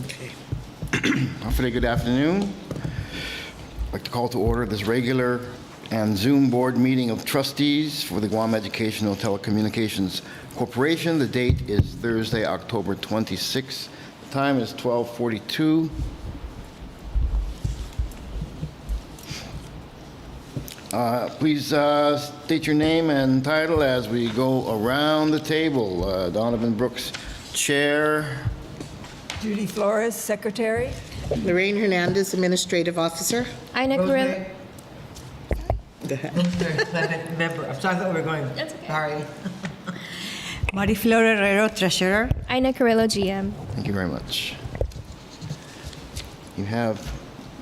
Okay. Hopefully, good afternoon. I'd like to call to order this regular and Zoom board meeting of trustees for the Guam Educational Telecommunications Corporation. The date is Thursday, October 26th. The time is 12:42. Please state your name and title as we go around the table. Donovan Brooks, Chair. Judy Flores, Secretary. Lorraine Hernandez, Administrative Officer. Ina Carrillo. Go ahead. Member. I'm sorry, I thought we were going. That's okay. Sorry. Mariflor Herrero, Treasurer. Ina Carrillo, GM. Thank you very much. You have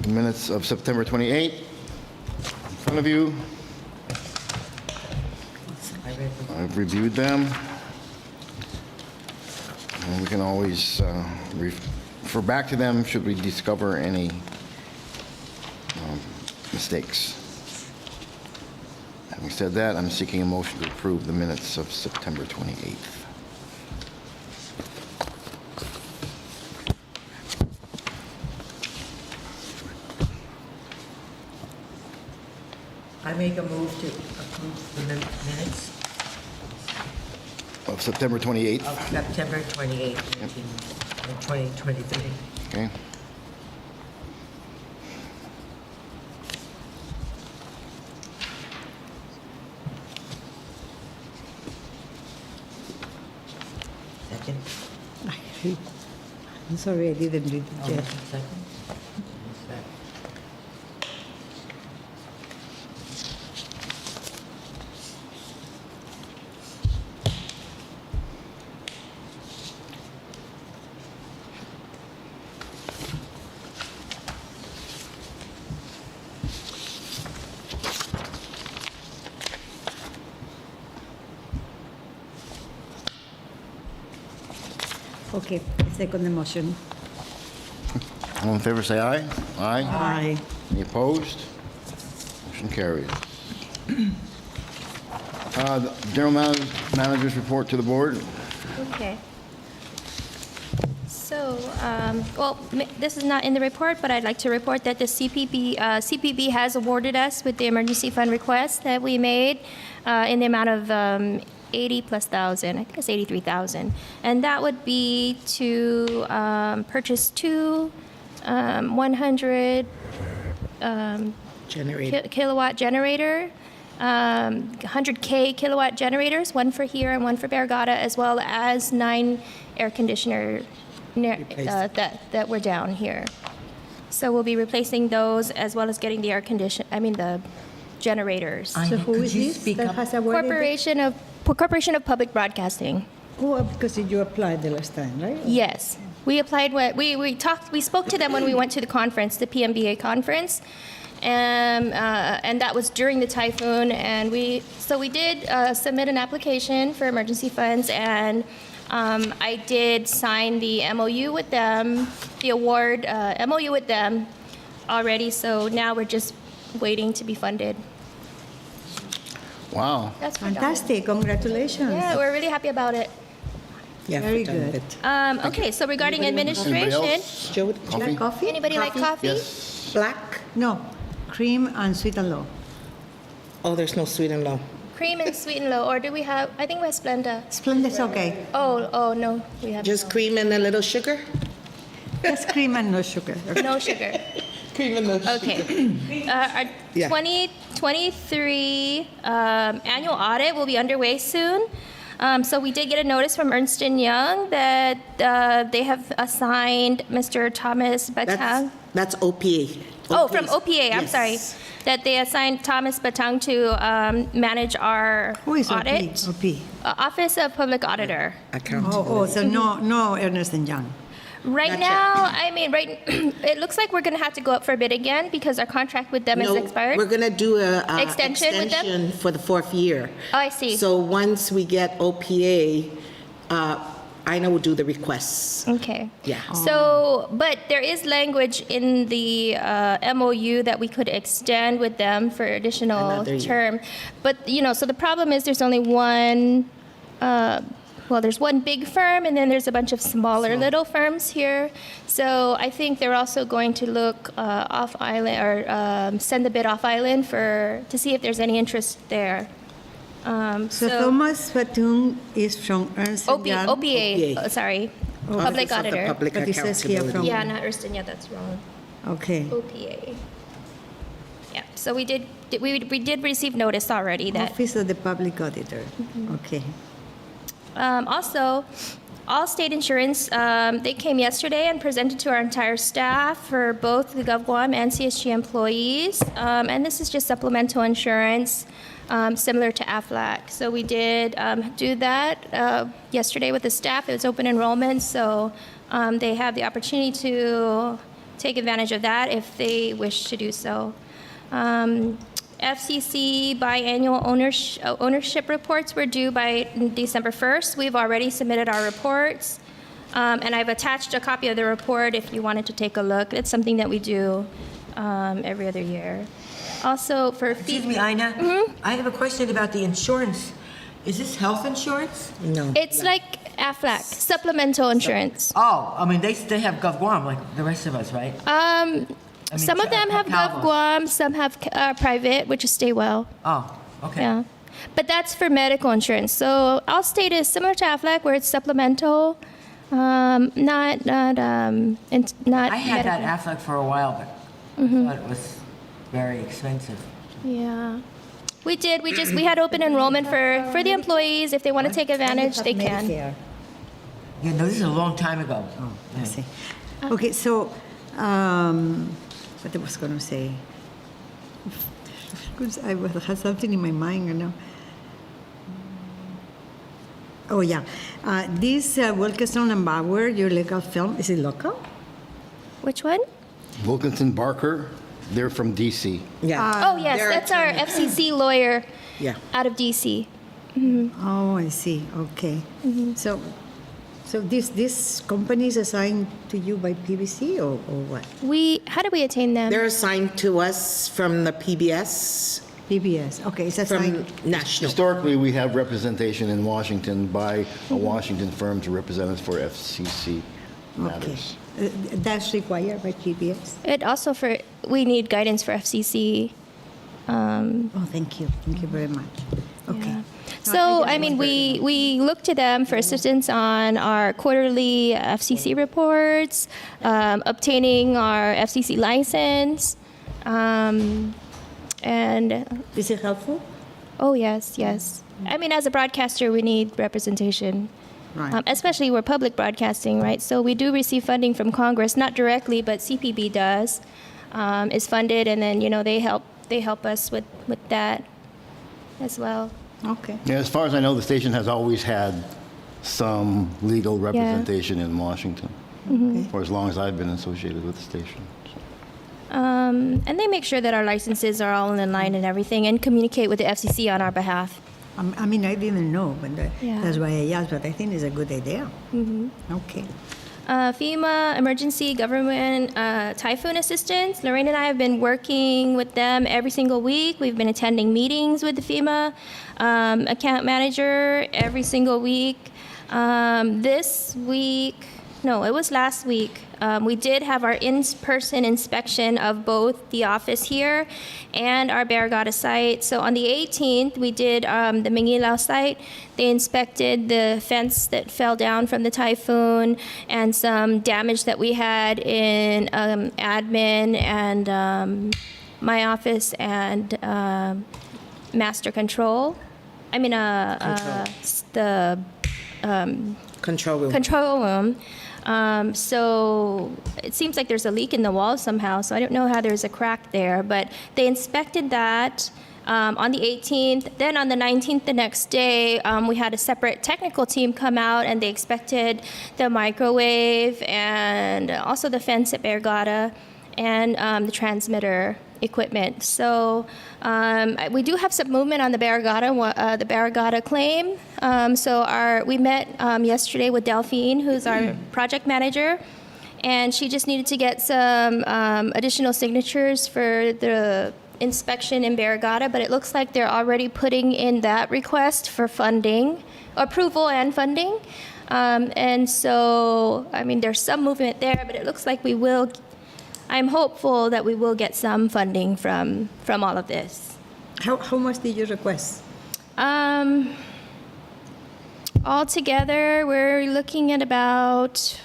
the minutes of September 28th in front of you. I've reviewed them. And we can always refer back to them should we discover any mistakes. Having said that, I'm seeking a motion to approve the minutes of September 28th. I make a move to approve the minutes Of September 28th, of September 28th, 2023. okay? Second. I'm sorry, I didn't read Oh, it yet. second. Okay, second the motion. All in favor, say aye. Aye. Aye. Any opposed? Motion carries. The General Manager's report to the board. Okay. So, this is not in the report, but I'd like to report that the CPB has awarded us with the emergency fund request that we made in the amount of 80 plus thousand. I think it's 83,000, and that would be to purchase two 100 Generated. kilowatt generator. 100K kilowatt generators, one for here and one for Barragata, as well as 9 air conditioner that were down here. So we'll be replacing those as well as getting the the generators. So who is Could you this speak that up? has awarded? Corporation of Public Broadcasting. Oh, because you applied the last time, right? Yes. We applied we spoke to them when we went to the conference, the PMBA conference. And that was during the typhoon, and we did submit an application for emergency funds, and I did sign the MOU with them, the award MOU with them already. So now we're just waiting to be funded. Wow. That's Fantastic, congratulations. Yeah, we're really happy about it. Yeah, Very for done good. it. Okay, so regarding Anybody administration, else? Joe, Coffee? Coffee? anybody like coffee? Yes. black? No, cream and sweet and low. Oh, there's no sweet and low. Cream and sweet and low, or do we have? I think we have Splenda. Splendid's okay. Oh no, we have Just cream and a little sugar? Just cream and no sugar. no sugar. Cream and no sugar. Okay. Our Yeah. 2023 annual audit will be underway soon. So we did get a notice from Ernst & Young that they have assigned Mr. Thomas Batang. That's OPA. Oh, from OPA, I'm Yes. sorry. That they assigned Thomas Batang to manage our Who is audit. OP? Office of Public Auditor. Accountability. So no Ernest and Young. Right Not now, it looks like we're going to have to go up for bid again because our contract with them is No, expired. we're going to do a Extension with them? extension for the 4th year. Oh, I see. So once we get OPA, Ina will do the requests. Okay. Yeah. So, but there is language in the MOU that we could extend with them for additional Another year. term. But, so the problem is there's only one well, there's one big firm, and then there's a bunch of smaller little firms here. So I think they're also going to look off island or send the bid off island to see if there's any interest there. So Thomas Fatun is from Ernst & Young. OPA, OPA. Sorry, Office public of the auditor. Public But it says here Accountability. from- Yeah, not Ernst & Young, that's wrong. Okay. OPA. Yeah, so we did receive notice already that. Office of the Public Auditor. Okay. Also, all state insurance, they came yesterday and presented to our entire staff for both the GovGuam and CSG employees. And this is just supplemental insurance, similar to AFLAC. So we did do that yesterday with the staff. It was open enrollment, so they have the opportunity to take advantage of that if they wish to do so. FCC biannual ownership reports were due by December 1st. We've already submitted our reports, and I've attached a copy of the report if you wanted to take a look. It's something that we do every other year. Also, for Excuse me, Ina. I have a question about the insurance. Is this health insurance? No. it's like AFLAC, supplemental insurance. Oh, I mean, they have GovGuam like the rest of us, right? I mean, Some of them have Calvos. GovGuam, some have private, which is Staywell. Oh, okay. Yeah, but that's for medical insurance. So Allstate is similar to AFLAC, where it's supplemental, not I had that medical. Aflac for a while, but I thought it was very expensive. Yeah, we did. We had open enrollment for the employees. If they want to take advantage, they can. Medicare. Yeah, no, this is a long time ago. I see. Okay, so, what I was going to say? Because I had something in my mind, you know. Oh, yeah. This Wilkinson and Bauer, your legal film, is it local? Which one? Wilkinson Barker, they're from DC. Yeah. Oh yes, Their that's our attorney. FCC lawyer Yeah. out of DC. Oh, I see. Okay. So this company is assigned to you by PBC or what? How do we attain them? They're assigned to us from the PBS, PBS. Okay, it's assigned. from National. Historically, we have representation in Washington by a Washington firm to represent us for FCC Okay. matters. That's required by PBS. It also we need guidance for FCC. Oh, thank you. Thank you very much. Okay. Yeah. So, I mean, we look to them for assistance on our quarterly FCC reports, obtaining our FCC license, and Is it helpful? oh yes. I mean, as a broadcaster, we need representation. Right. Especially we're public broadcasting, right? So we do receive funding from Congress, not directly, but CPB does, is funded, and then they help us with that as well. Okay. Yeah, as far as I know, the station has always had some legal representation in Washington for as long as I've been associated with the station. And they make sure that our licenses are all in line and everything, and communicate with the FCC on our behalf. I mean, I didn't know, but Yeah. that's why I asked, but I think it's a good idea. Okay. FEMA, emergency government typhoon assistance. Lorraine and I have been working with them every single week. We've been attending meetings with the FEMA account manager every single week. This week, no, it was last week. We did have our in-person inspection of both the office here and our Barragata site. So on the 18th, we did the Mangilao site. They inspected the fence that fell down from the typhoon and some damage that we had in admin and my office and master control. I mean, the Control room. control room. So it seems like there's a leak in the wall somehow, so I don't know how there's a crack there, but they inspected that on the 18th. Then on the 19th, the next day, we had a separate technical team come out, and they inspected the microwave and also the fence at Barragata and the transmitter equipment. So we do have some movement on the Barragata claim. So we met yesterday with Delphine, who's our project manager, and she just needed to get some additional signatures for the inspection in Barrigada, but it looks like they're already putting in that request for funding, approval and funding. And so, I mean, there's some movement there, but it looks like I'm hopeful that we will get some funding from all of this. How much did you request? Altogether, we're looking at about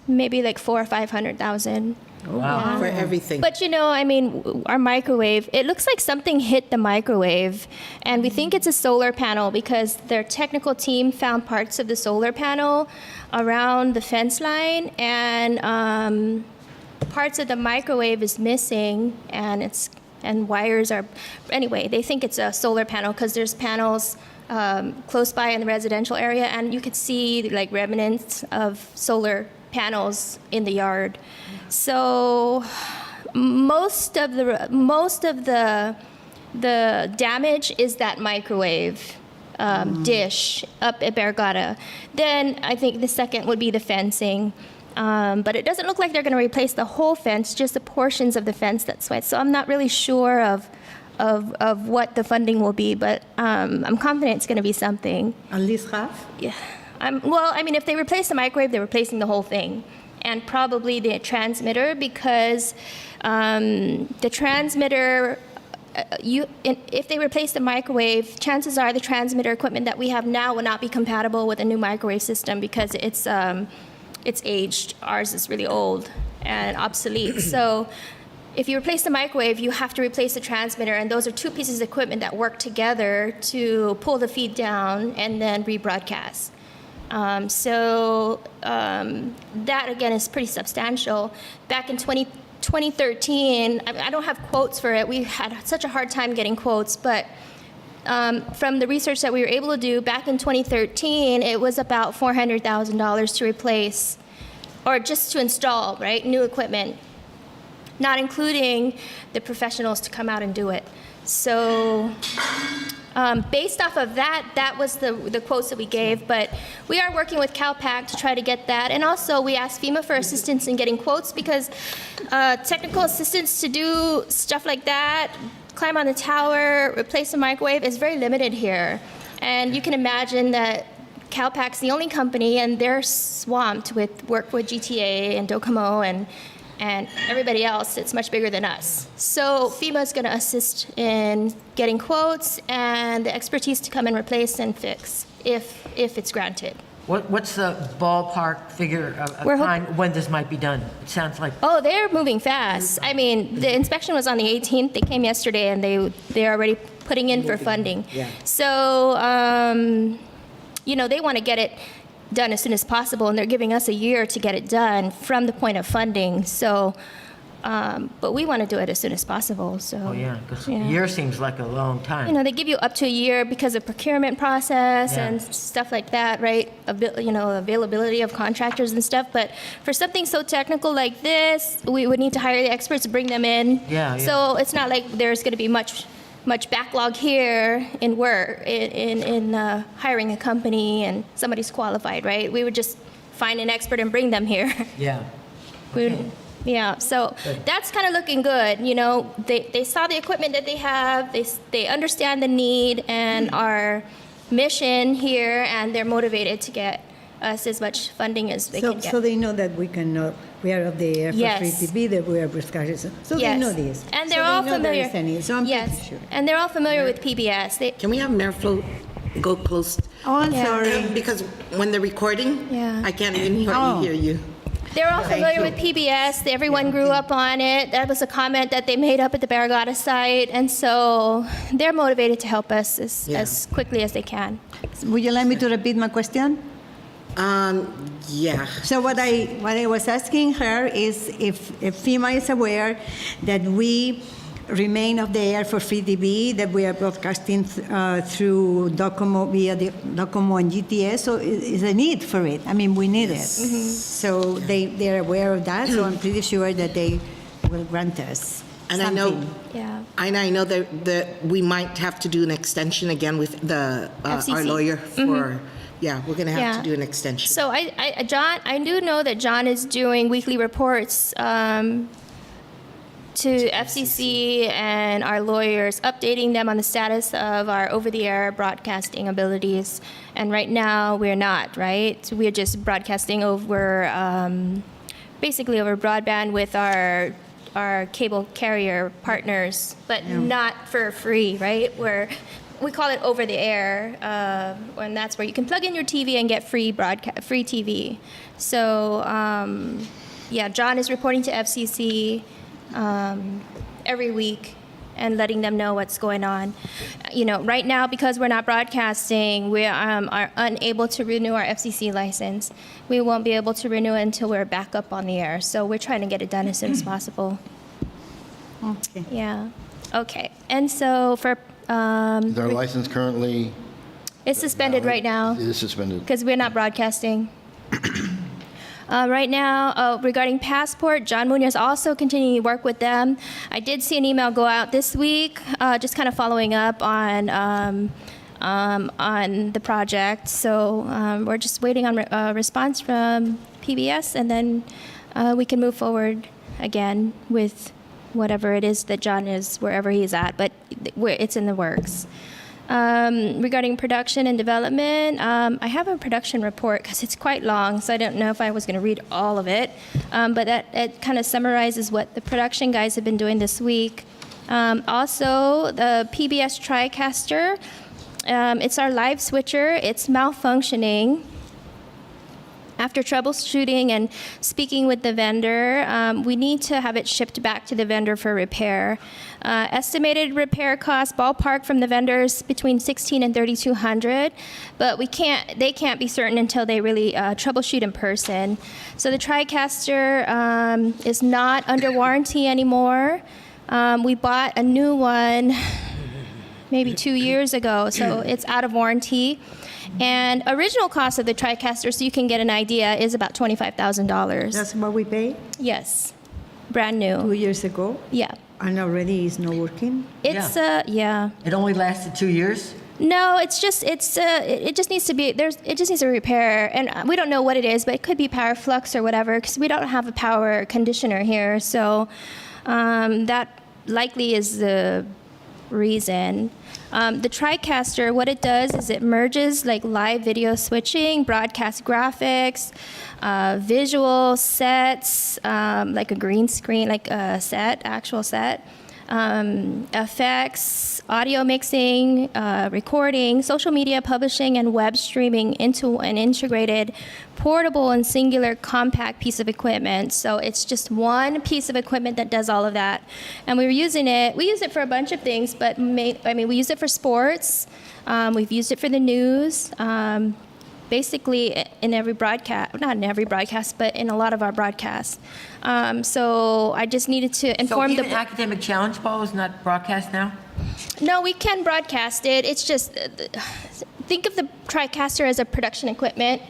maybe like 400,000 or 500,000. Wow. For everything. But I mean, our microwave, it looks like something hit the microwave, and we think it's a solar panel because their technical team found parts of the solar panel around the fence line, and parts of the microwave is missing, and wires are, anyway, they think it's a solar panel because there's panels close by in the residential area, and you could see like remnants of solar panels in the yard. So most of the damage is that microwave dish up at Barrigada. Then I think the second would be the fencing. But it doesn't look like they're going to replace the whole fence, just the portions of the fence that's wet. So I'm not really sure of what the funding will be, but I'm confident it's going to be something. At least half? Yeah. Well, I mean, if they replace the microwave, they're replacing the whole thing. And probably the transmitter, because the transmitter, if they replace the microwave, chances are the transmitter equipment that we have now will not be compatible with a new microwave system because it's aged. Ours is really old and obsolete. So if you replace the microwave, you have to replace the transmitter, and those are two pieces of equipment that work together to pull the feed down and then rebroadcast. That, again, is pretty substantial. Back in 2013, I don't have quotes for it. We had such a hard time getting quotes, but from the research that we were able to do, back in 2013, it was about $400,000 to replace, or just to install, right, new equipment, not including the professionals to come out and do it. So based off of that was the quotes that we gave, but we are working with CalPAC to try to get that. And also we asked FEMA for assistance in getting quotes because technical assistance to do stuff like that, climb on the tower, replace a microwave, is very limited here. And you can imagine that CalPAC's the only company, and they're swamped with work with GTA and Docomo and everybody else. It's much bigger than us. So FEMA is going to assist in getting quotes and the expertise to come and replace and fix if it's granted. What's the ballpark figure of time when this might be done? It sounds like... Oh, they're moving fast. I mean, the inspection was on the 18th. They came yesterday, and they're already putting in for funding. Yeah. So, they want to get it done as soon as possible, and they're giving us a year to get it done from the point of funding. So, but we want to do it as soon as possible. So. Oh, yeah, because a year seems like a long time. They give you up to a year because of procurement process and stuff like that, right? Availability of contractors and stuff. But for something so technical like this, we would need to hire the experts, bring them in. Yeah. So it's not like there's going to be much backlog here in work, in hiring a company and somebody's qualified, right? We would just find an expert and bring them here. Yeah. So that's kind of looking good. They saw the equipment that they have, they understand the need and our mission here, and they're motivated to get us as much funding as they can get. So they know that we are up there for Yes. 3TB, that we are Wisconsin. So they know this. And So they're all they know familiar. there is any, so I'm yes. pretty sure. And they're all familiar with PBS. Can we have Mayor Flo go close? Oh, I'm Yeah. sorry. Because when they're recording, Yeah. I can't even hear you. They're all familiar with PBS. Everyone grew up on it. That was a comment that they made up at the Barrigada site. And so they're motivated to help us as quickly as they can. Would you like me to repeat my question? Yeah. So what I was asking her is if FEMA is aware that we remain off the air for 3TB, that we are broadcasting through Docomo, via the Docomo and GTS, so is a need for it. I mean, we need it. So they're aware of that, so I'm pretty sure that they will grant us And something. I know that we might have to do an extension again with the FCC. our lawyer for. Yeah, we're going to have to do an extension. So I do know that John is doing weekly reports to FCC and our lawyers, updating them on the status of our over-the-air broadcasting abilities. And right now, we're not, right? So we're just broadcasting over, basically over broadband with our cable carrier partners, but not for free, right? We call it over the air, and that's where you can plug in your TV and get free TV. So, yeah, John is reporting to FCC every week and letting them know what's going on. You know, right now, because we're not broadcasting, we are unable to renew our FCC license. We won't be able to renew it until we're back up on the air. So we're trying to get it done as soon as possible. Okay. Yeah. Okay. And so for Is our license currently? it's suspended right now It is suspended. because we're not broadcasting. Right now, regarding Passport, John Munoz also continuing to work with them. I did see an email go out this week, just kind of following up on the project. So we're just waiting on a response from PBS, and then we can move forward again with whatever it is that John is, wherever he's at. But it's in the works. Regarding production and development, I have a production report because it's quite long, so I don't know if I was going to read all of it. But it kind of summarizes what the production guys have been doing this week. Also, the PBS TriCaster, it's our live switcher. It's malfunctioning. After troubleshooting and speaking with the vendor, we need to have it shipped back to the vendor for repair. Estimated repair cost ballpark from the vendors between $1,600 and $3,200, but they can't be certain until they really troubleshoot in person. So the TriCaster is not under warranty anymore. We bought a new one maybe 2 years ago, so it's out of warranty. And original cost of the TriCaster, so you can get an idea, is about $25,000. That's what we paid Yes, brand 2 new. years ago, Yeah, and already it's not working. it's yeah. It only lasted 2 years? No, it just needs to be it just needs a repair, and we don't know what it is, but it could be power flux or whatever, because we don't have a power conditioner here, so that likely is the reason. The TriCaster, what it does is it merges like live video switching, broadcast graphics, visual sets, like a green screen, like a actual set, effects, audio mixing, recording, social media publishing, and web streaming into an integrated, portable and singular compact piece of equipment. So it's just one piece of equipment that does all of that. And we use it for a bunch of things, but we use it for sports. We've used it for the news. Basically in every broadcast, not in every broadcast, but in a lot of our broadcasts. So I just needed to inform So even Academic Challenge Ball is not broadcast now? No, we can broadcast it. It's just, think of the TriCaster as a production equipment,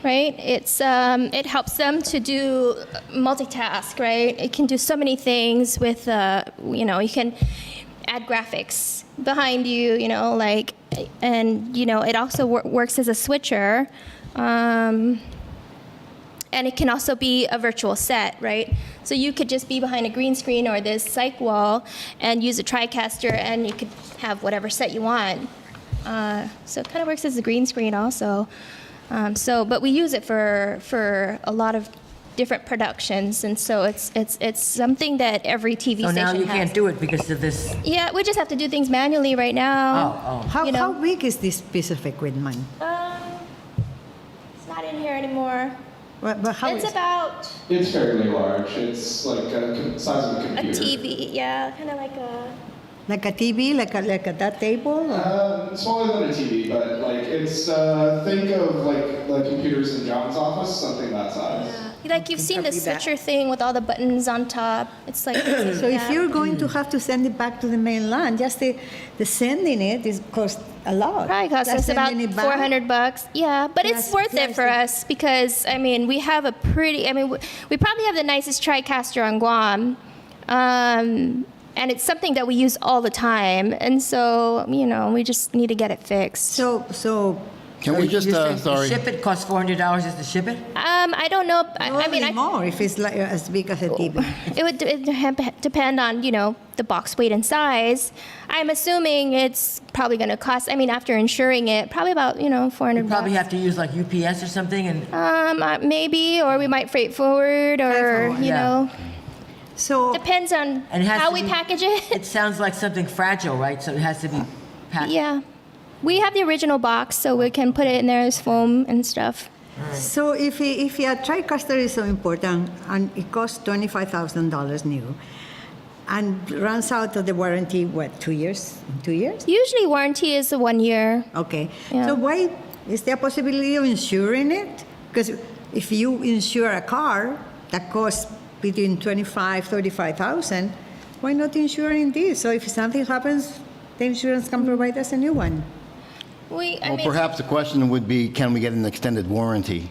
right? It helps them to do multitask, right? It can do so many things with, you can add graphics behind you, and, it also works as a switcher. And it can also be a virtual set, right? So you could just be behind a green screen or this psych wall and use a TriCaster, and you could have whatever set you want. So it kind of works as a green screen also. But we use it for a lot of different productions, and so it's something that every TV So station now you has. can't do it because of this? Yeah, we just have to do things manually right now. How big is this piece of equipment? It's not in here anymore. But how It's is about It's fairly large. It's like a size of a a computer. TV, yeah, kind of like a. like a TV, like that table? Or? Smaller than a TV, but like it's think of like the computers in John's office, something that size. Like you've seen the switcher thing with all the buttons on top. It's like So if you're going to have to send it back to the mainland, just the sending it is cost a lot. probably costs Plus us about sending it back. $400. Yeah, but it's Plus- worth it plus for the- us because we have a pretty. We probably have the nicest TriCaster on Guam. And it's something that we use all the time, and so we just need to get it fixed. So Can we just, You're saying sorry. Ship it costs $400 just to ship it? I don't know. I mean, Probably more if it's like as big as a TV. it would depend on, the box weight and size. I'm assuming it's probably going to cost, I mean, after insuring it, probably about, $400. You probably have to use like UPS or something and, Maybe, or we might freight forward, or, forward, yeah. So depends on and it has how to we be- package it. it sounds like something fragile, right? So it has to be packed. Yeah. We have the original box, so we can put it in there as foam and stuff. So if a TriCaster is so important and it costs $25,000 new and runs out of the warranty, what, 2 years? 2 years? Usually warranty is 1 year. Okay. Yeah. So why is there a possibility of insuring it? Because if you insure a car that costs between $25,000, $35,000, why not insuring this? So if something happens, the insurance can provide us a new one. Well, perhaps the question would be, can we get an extended warranty?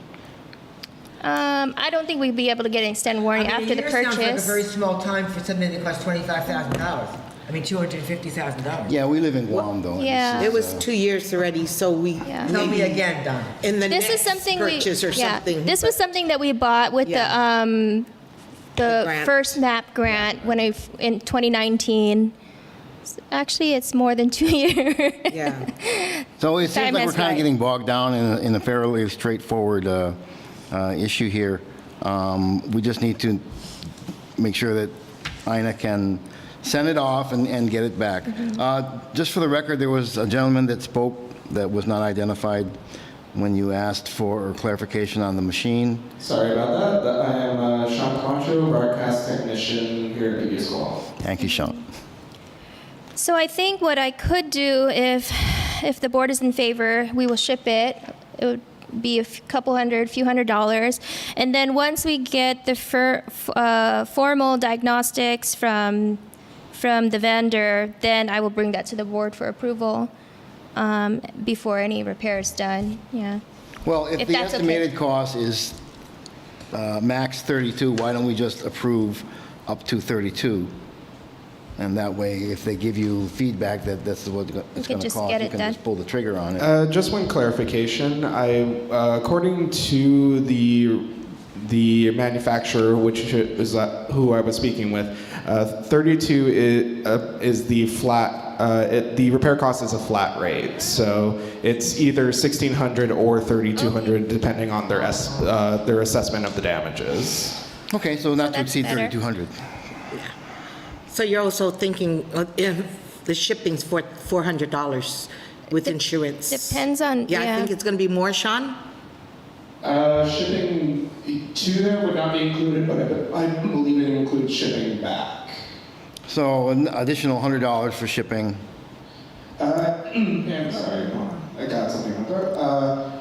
I don't think we'd be able to get an extended warranty after the A year sounds like a purchase. very small time for something that costs $25,000. I mean, $250,000. Yeah, we live in Guam, though. Yeah. It was 2 years already, so we Yeah. Tell me maybe again, Don. in the This is next something purchase or something. This was something that we bought with Yeah. the grant. first MAP grant in 2019. Actually, it's more than 2 years. Yeah. So it seems Time like we're has kind of flight. getting bogged down in a fairly straightforward issue here. We just need to make sure that Ina can send it off and get it back. Just for the record, there was a gentleman that spoke that was not identified when you asked for clarification on the machine. Sorry about that. I am Sean Concho, broadcast technician here at PBS Guam. Thank you, Sean. So I think what I could do, if the board is in favor, we will ship it. It would be a few $100, and then once we get the formal diagnostics from the vendor, then I will bring that to the board for approval before any repair is done. Yeah. Well, if If the that's okay. estimated cost is max 32, why don't we just approve up to 32? And that way, if they give you feedback that that's what it's can going to just cost, get you it can done. just pull the trigger on it. Just one clarification. According to the manufacturer, which is who I was speaking with, 32 is the flat. The repair cost is a flat rate, so it's either $1,600 or $3,200, depending on their assessment of the damages. Okay, so not to that's exceed better. 3,200. So you're also thinking if the shipping's for $400 with insurance? Depends on, Yeah, I think it's going to be more, Sean? Shipping to there would not be included, but I believe it includes shipping back. So an additional $100 for shipping. Yeah, sorry, hold on. I got something on there.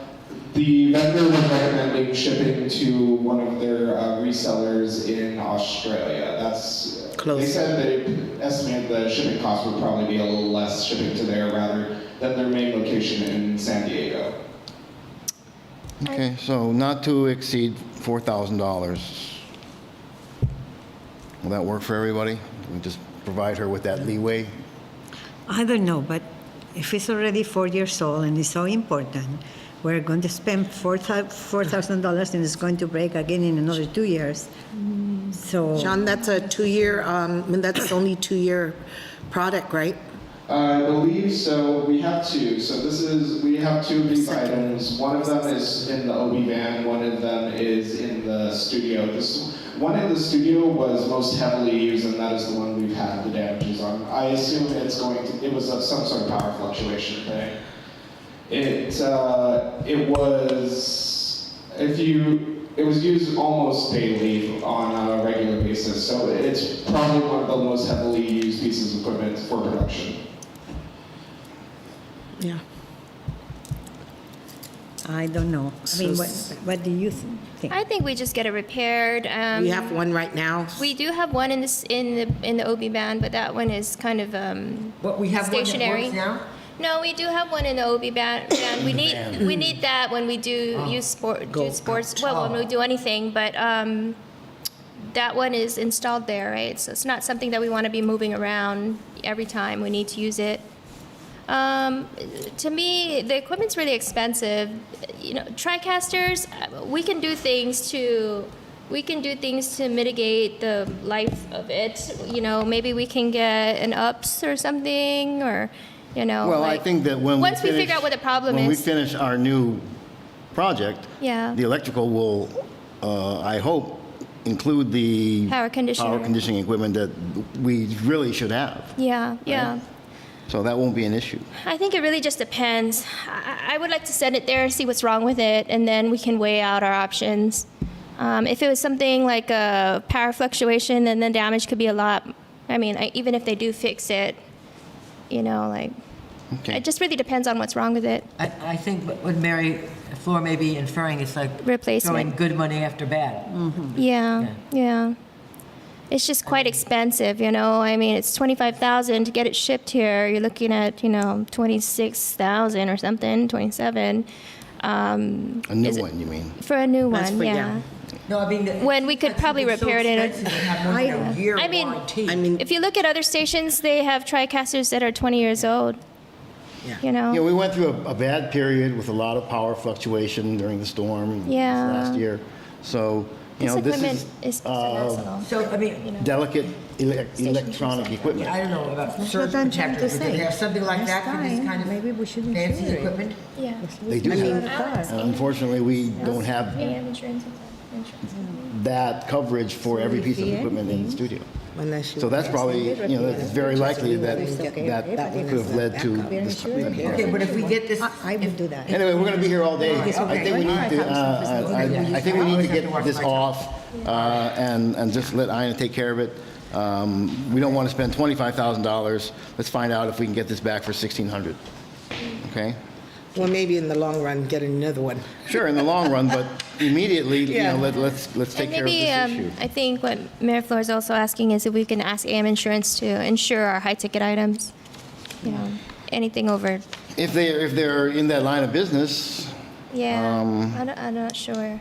The vendor was recommending shipping to one of their resellers in Australia. That's Close. They said they estimated the shipping cost would probably be a little less shipping to there rather than their main location in San Diego. Okay, so not to exceed $4,000. Will that work for everybody? We just provide her with that leeway? I don't know, but if it's already 4 years old and it's so important, we're going to spend $4,000 and it's going to break again in another 2 years. So Sean, that's a 2-year, that's only 2-year product, right? I believe so. We have two. So we have two of these items. One of them is in the OB van. One of them is in the studio. This one in the studio was most heavily used, and that is the one we've had the damages on. I assume it was some sort of power fluctuation thing. It was used almost daily on a regular basis, so it's probably one of the most heavily used pieces of equipment for production. Yeah. I don't know. I mean, So what do you think? I think we just get it repaired. We have one right now. We do have one in the OB band, but that one is kind of What, we have stationary. one that works now? No, we do have one in the OB band. We need that when we do use sports. Well, when we do anything, but that one is installed there, right? So it's not something that we want to be moving around every time we need to use it. To me, the equipment's really expensive. You know, TriCasters, we can do things to mitigate the life of it. You know, maybe we can get an UPS or something, or, you know. Well, I like, think that when once we figure out what the problem when we is. finish our new project, Yeah. the electrical will, I hope, include the Power conditioner. power conditioning equipment that we really should have. Yeah, yeah. So that won't be an issue. I think it really just depends. I would like to send it there and see what's wrong with it, and then we can weigh out our options. If it was something like a power fluctuation, then the damage could be a lot. I mean, even if they do fix it, you know, like, Okay. it just really depends on what's wrong with it. I think what Mary Floor may be inferring is like Replacement. throwing good money after bad. Yeah, yeah. It's just quite expensive, you know. I mean, it's $25,000 to get it shipped here. You're looking at, you know, $26,000 or something, 27. A new Is it- one, you mean? For a new That's one, for- yeah. yeah. No, I mean. When we could probably repair it in a- Have more than a year I mean- warranty. I mean, If you look at other stations, they have TriCasters that are 20 years old. Yeah. You know? You know, we went through a bad period with a lot of power fluctuation during the storm Yeah. last year. So, you This know, this equipment is is national. So, I mean, delicate electronic equipment. I don't know about That's surge what I'm trying to protectors. Do say. they have something like Next that for these time, kind of maybe we should fancy insure it. equipment? Yeah. They do have. And unfortunately, we don't have Yeah, insurance. that coverage for every piece of equipment in the studio. unless you. So that's probably, you know, it's very likely that that could have led to this. Okay, but if we get this. I will do that. Anyway, we're going to be here all day. I think we need to, I think we need to get this off and just let Ina take care of it. We don't want to spend $25,000. Let's find out if we can get this back for $1,600. Okay? Well, maybe in the long run, get another one. Sure, in the long run, but immediately, you Yeah. know, let's take And care of maybe, this issue. I think what Mayor Flor is also asking is if we can ask AM Insurance to insure our high-ticket items. You know, anything over, If they're in that line of business, yeah, I'm not sure.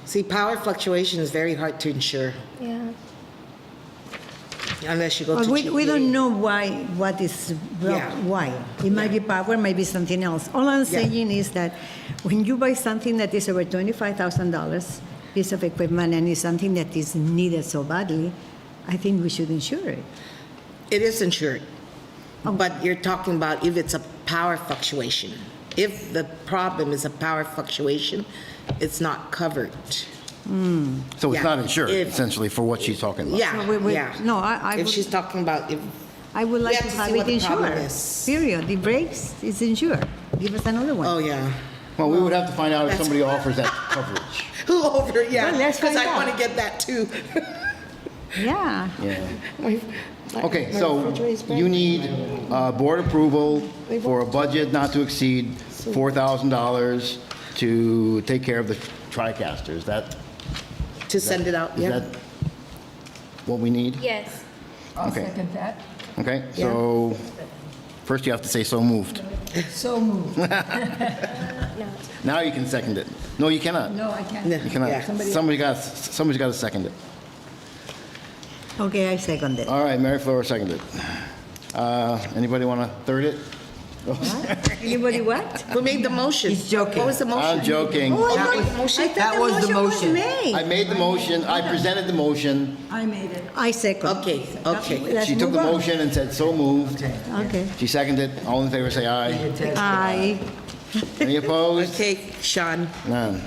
See, power fluctuation is very hard to insure Yeah. unless you go to We GPA. don't know what is, Yeah. why. It might be power, might be something else. All I'm saying is that when you buy something that is over $25,000 piece of equipment and is something that is needed so badly, I think we should insure it. It is insured, but you're talking about if it's a power fluctuation. If the problem is a power fluctuation, it's not covered. so it's Yeah. not insured, If- essentially, for what she's talking about. Yeah, yeah. No, I If would- she's talking about, if, I would like We to have to have see it what the problem insured. is. Period. The brakes is insured. Give us another one. oh, yeah. Well, we would have to find out if That's- somebody offers that coverage. Who over, yeah, Well, let's because find I out. want to get that too. Yeah. Yeah. Okay, so you need board approval for a budget not to exceed $4,000 to take care of the TriCaster. Is that To send it out, Is yeah. that what we need? Yes. I'll Okay. second that. Okay, so first you have to say so moved. So moved. Now you can second it. No, you cannot. No, I can't. You cannot. Yeah. Somebody's got to second it. Okay, I second it. All right, Mary Flora seconded. Anybody want to third it? Anybody what? Who made the motion? He's joking. What was the motion? I'm joking. Oh, I That thought- was the motion? I thought That was the motion. made. I made the motion, I presented the motion. I made it. I second. Okay, okay. Let's She took move the on. motion and said so moved. Okay. She seconded. All in favor, say aye. Aye. Any opposed? Okay, Sean. None.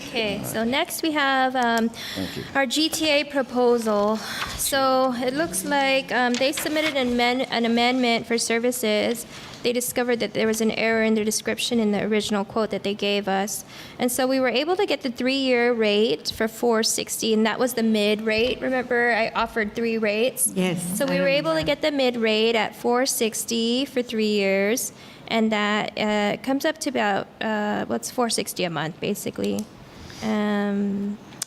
Okay, so next we have you. our GTA proposal. So it looks like they submitted an amendment for services. They discovered that there was an error in the description in the original quote that they gave us. And so we were able to get the 3-year rate for $460, and that was the mid rate. Remember, I offered 3 rates? Yes, So we I were able to remember. get the mid rate at $460 for 3 years, and that comes up to about, what's $460 a month, basically.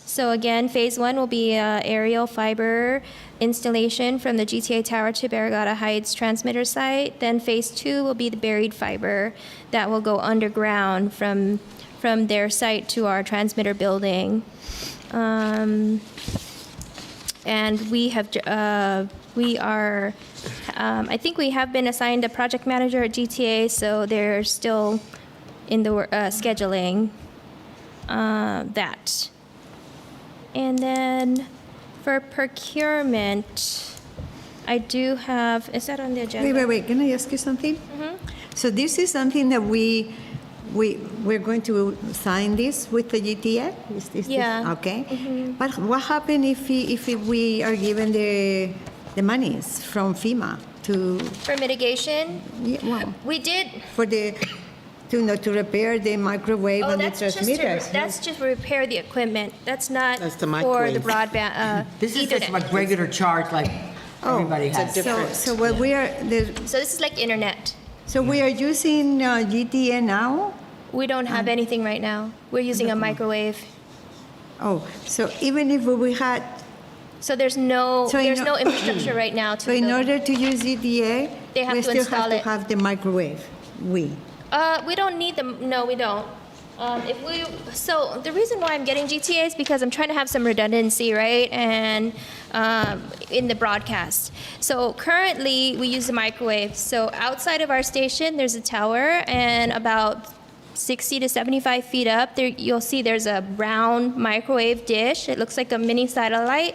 So again, phase 1 will be aerial fiber installation from the GTA Tower to Barragata Heights transmitter site. Then phase 2 will be the buried fiber that will go underground from their site to our transmitter building. And we have We are, I think we have been assigned a project manager at GTA, so they're still in the scheduling that. And then for procurement, I do have, is that on the agenda? Wait. Can I ask you something? So this is something that we're going to sign this with the GTA? Is this Yeah. okay. But what happens if we are given the monies from FEMA to For mitigation, well, we did, for the to repair the microwave and the that's just transmitters? that's just repair the equipment. That's not That's the for the microwave. broadband, This is just Ethernet. like regular charge like everybody has. So what we are So this is like internet. so we are using GTA now. We don't have anything right now. We're using a microwave. Oh, so even if we had So there's no So in no infrastructure right now to so in build. order to use GTA, They have we to still install have it. to have the microwave. We don't need them. No, we don't. So the reason why I'm getting GTA is because I'm trying to have some redundancy, right? And in the broadcast. So currently we use the microwave. So outside of our station, there's a tower, and about 60 to 75 feet up, there you'll see there's a round microwave dish. It looks like a mini satellite.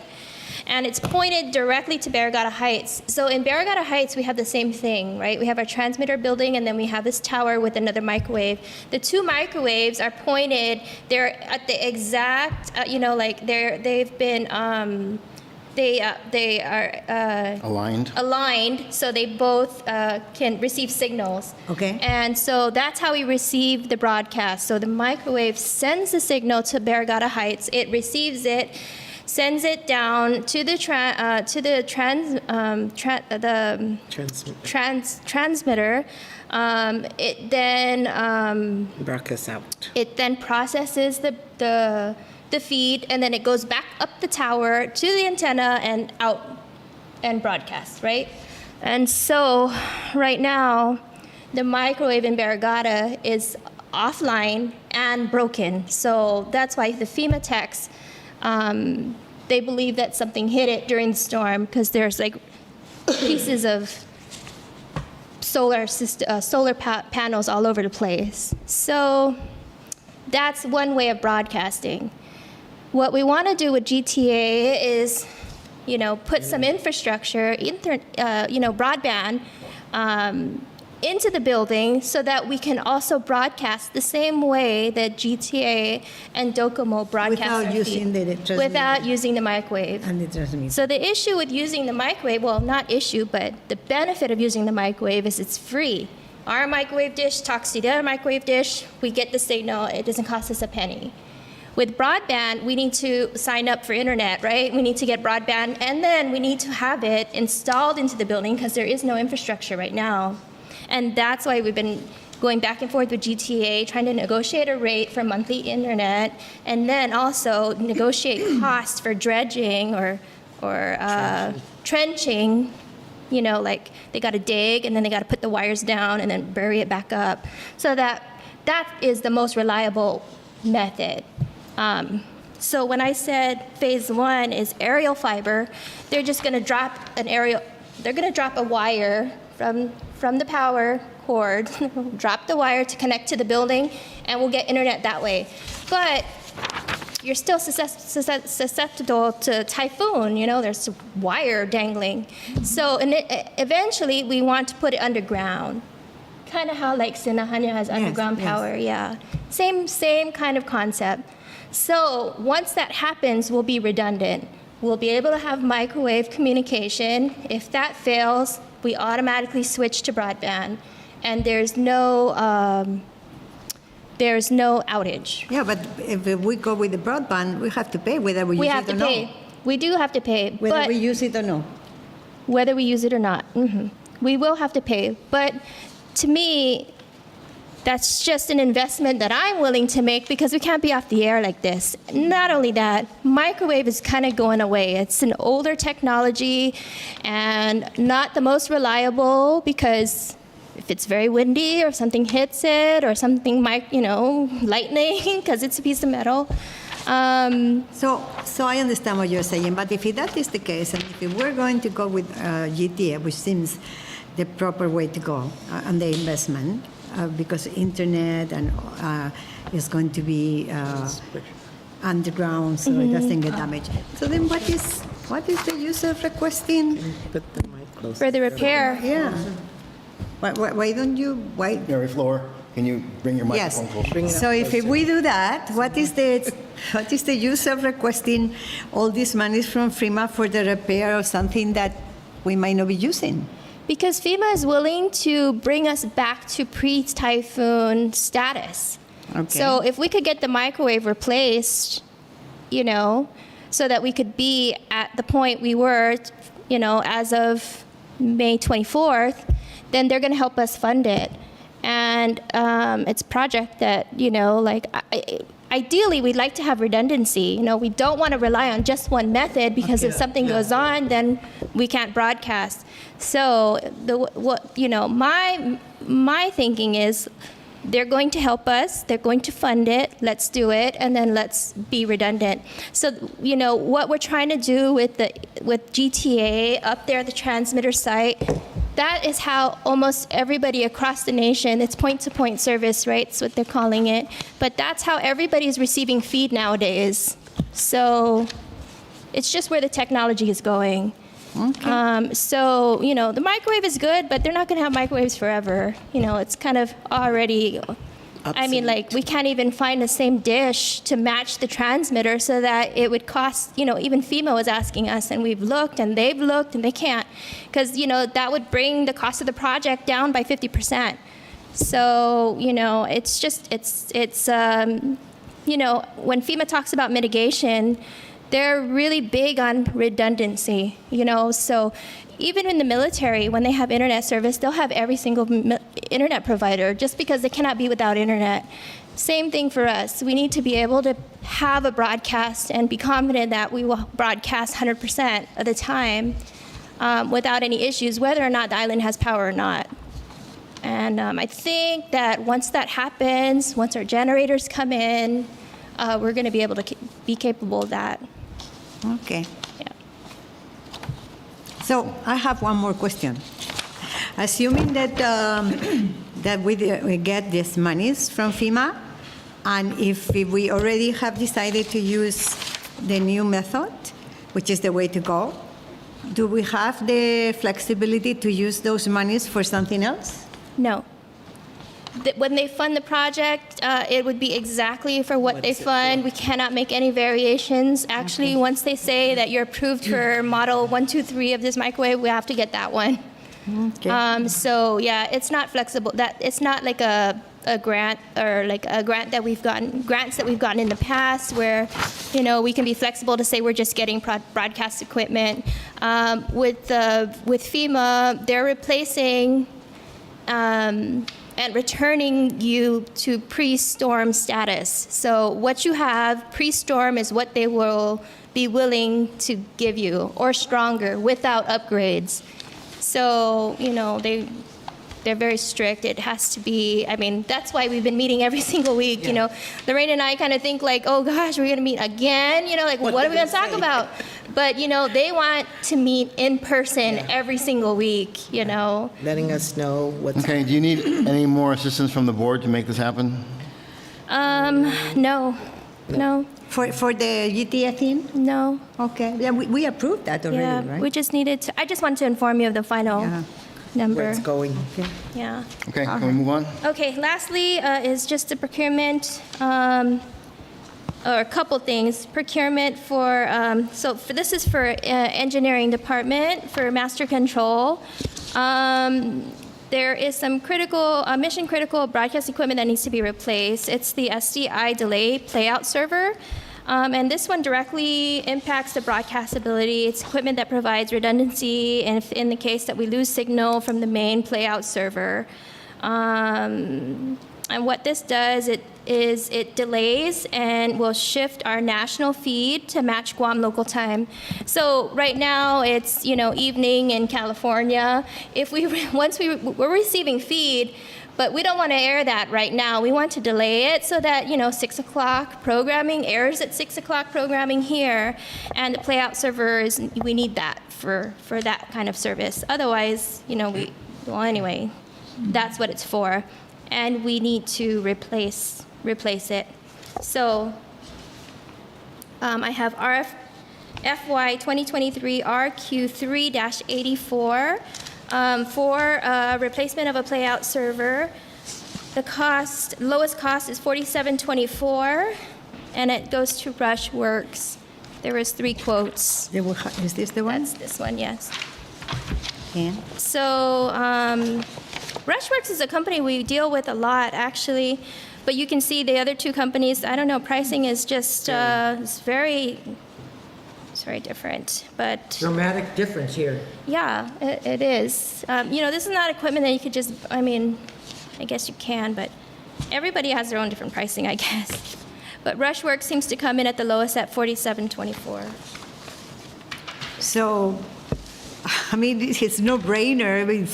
And it's pointed directly to Barrigada Heights. So in Barrigada Heights, we have the same thing, right? We have our transmitter building, and then we have this tower with another microwave. The two microwaves are pointed, they're at the exact, they've been, they are aligned, so they both can receive signals. Okay. And so that's how we receive the broadcast. So the microwave sends the signal to Barrigada Heights. It receives it, sends it down to the transmitter. It then Broadcast out. it then processes the feed, and then it goes back up the tower to the antenna and out and broadcasts, right? And so right now, the microwave in Barrigada is offline and broken. So that's why the FEMA techs, they believe that something hit it during the storm, because there's like pieces of solar panels all over the place. So that's one way of broadcasting. What we want to do with GTA is, put some infrastructure, broadband, into the building so that we can also broadcast the same way that GTA and Docomo broadcast Without our using feed, the transmitter. without using the microwave. And the transmitter. So the issue with using the microwave, well, not issue, but the benefit of using the microwave is it's free. Our microwave dish talks to the other microwave dish. We get the signal. It doesn't cost us a penny. With broadband, we need to sign up for internet, right? We need to get broadband, and then we need to have it installed into the building because there is no infrastructure right now. And that's why we've been going back and forth with GTA, trying to negotiate a rate for monthly internet, and then also negotiate costs for dredging or trenching. Like they got to dig, and then they got to put the wires down and then bury it back up. So that is the most reliable method. So when I said phase one is aerial fiber, they're just going to drop they're going to drop a wire from the power cord, drop the wire to connect to the building, and we'll get internet that way. But you're still susceptible to typhoon, there's wire dangling. So eventually we want to put it underground. Kind of how like Sinahanya has underground power, yeah. Same kind of concept. So once that happens, we'll be redundant. We'll be able to have microwave communication. If that fails, we automatically switch to broadband, and there's no outage. Yeah, but if we go with the broadband, we have to pay whether we We use have it to or pay. not. We do have to pay, Whether but we use it or not. whether we use it or not, we will have to pay. But to me, that's just an investment that I'm willing to make because we can't be off the air like this. Not only that, microwave is kind of going away. It's an older technology and not the most reliable because if it's very windy or something hits it or something, lightning, because it's a piece of metal, So I understand what you're saying, but if that is the case, and if we're going to go with GTA, which seems the proper way to go on the investment, because internet and is going to be underground, so it doesn't get damaged. So then, what is the use of requesting? Put the mic closer. For the repair. Yeah. Why don't you? Why? Mary Floor, can you bring your Yes. microphone closer? Bring it up So if closer. we do that, what is the use of requesting all these monies from FEMA for the repair of something that we might not be using? Because FEMA is willing to bring us back to pre-typhoon status. Okay. So if we could get the microwave replaced, so that we could be at the point we were, as of May 24th, then they're going to help us fund it. And it's a project that, ideally, we'd like to have redundancy. We don't want to rely on just one method, because if something goes on, then we can't broadcast. So my thinking is, they're going to help us, they're going to fund it, let's do it, and then let's be redundant. So, what we're trying to do with GTA up there, the transmitter site, that is how almost everybody across the nation, it's point-to-point service, right? That's what they're calling it. But that's how everybody's receiving feed nowadays. So it's just where the technology is going. Okay. So, the microwave is good, but they're not going to have microwaves forever. It's kind of already, we can't even find the same dish to match the transmitter, so that it would cost, even FEMA was asking us, and we've looked, and they've looked, and they can't. Because, that would bring the cost of the project down by 50%. So, it's just, when FEMA talks about mitigation, they're really big on redundancy, so even in the military, when they have internet service, they'll have every single internet provider, just because they cannot be without internet. Same thing for us. We need to be able to have a broadcast and be confident that we will broadcast 100% of the time without any issues, whether or not the island has power or not. And I think that once that happens, once our generators come in, we're going to be able to be capable of that. Okay. Yeah. So I have one more question. Assuming that that we get these monies from FEMA, and if we already have decided to use the new method, which is the way to go, do we have the flexibility to use those monies for something else? No. When they fund the project, it would be exactly for what they fund. We cannot make any variations. Actually, once they say that you're approved for model 1, 2, 3 of this microwave, we have to get that one. Okay. So yeah, it's not flexible. It's not like a grant, or like a grants that we've gotten in the past, where we can be flexible to say we're just getting broadcast equipment. With FEMA, they're replacing and returning you to pre-storm status. So what you have pre-storm is what they will be willing to give you, or stronger, without upgrades. So, they're very strict. It has to be, that's why we've been meeting every single week. Lorraine and I kind of think like, oh gosh, we're gonna meet again? What are we gonna talk about? But, they want to meet in person every single week, Letting us know what's. Okay, do you need any more assistance from the board to make this happen? No. For the GTA thing? No. Okay. Yeah, we approved that already, Yeah, right? we just needed to, I just wanted to inform you of the final Yeah. number. Where it's going. Yeah. Okay, can we move on? Okay, lastly is just the procurement, or a couple things. Procurement for, this is for engineering department, for master control. There is some mission critical broadcast equipment that needs to be replaced. It's the SDI delay playout server. And this one directly impacts the broadcastability. It's equipment that provides redundancy in the case that we lose signal from the main playout server. And what this does, it delays and will shift our national feed to match Guam local time. So right now it's evening in California. If we're receiving feed, But we don't want to air that right now. We want to delay it so that, 6 o'clock programming airs at 6 o'clock programming here, and the playout servers, we need that for that kind of service. Otherwise, anyway, that's what it's for. And we need to replace it. So I have FY 2023 RQ3-84 for replacement of a playout server. The lowest cost is $47.24, and it goes to Rushworks. There was 3 quotes. Is this the one? That's this one, yes. And So Rushworks is a company we deal with a lot, actually. But you can see the other 2 companies, I don't know, pricing is just it's very different. But Dramatic difference here. yeah, it is. This is not equipment that you could just, I guess you can, but everybody has their own different pricing, I guess. But Rushworks seems to come in at the lowest at $47.24. so, it's no brainer.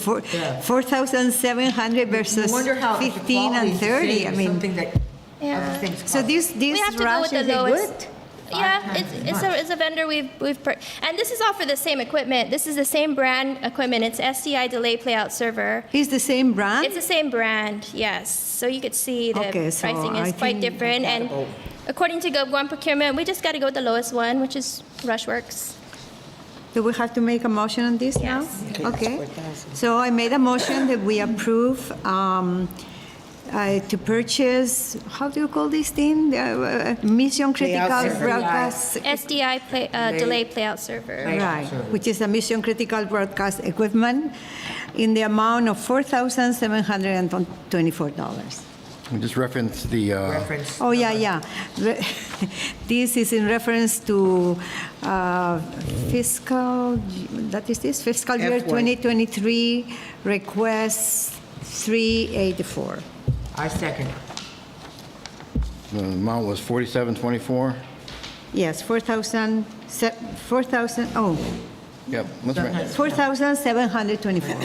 4,700 versus I wonder how 15 and 30. Something that Yeah. other things So cost. this We have to go rush with the is it lowest. good? Yeah, times it's as a vendor we've and this is all for the same equipment. This is the same brand equipment. It's SDI delay playout server. It's the same brand? It's the same brand, yes. So you could see the Okay, so pricing I is quite think different. And according to Guam procurement, we just got to go with the lowest one, which is Rushworks. Do we have to make a motion on this now? Yes. Okay. So I made a motion that we approve to purchase, how do you call this thing? Mission critical server. broadcast. SDI delay playout server. Right, which is a mission critical broadcast equipment in the amount of $4,724. We just reference the, Reference. Oh, yeah. This is in reference to fiscal year FY. 2023 request 384. I second. the amount was 4724? Yes, 4,000, oh, Yep, that's right. 4,724.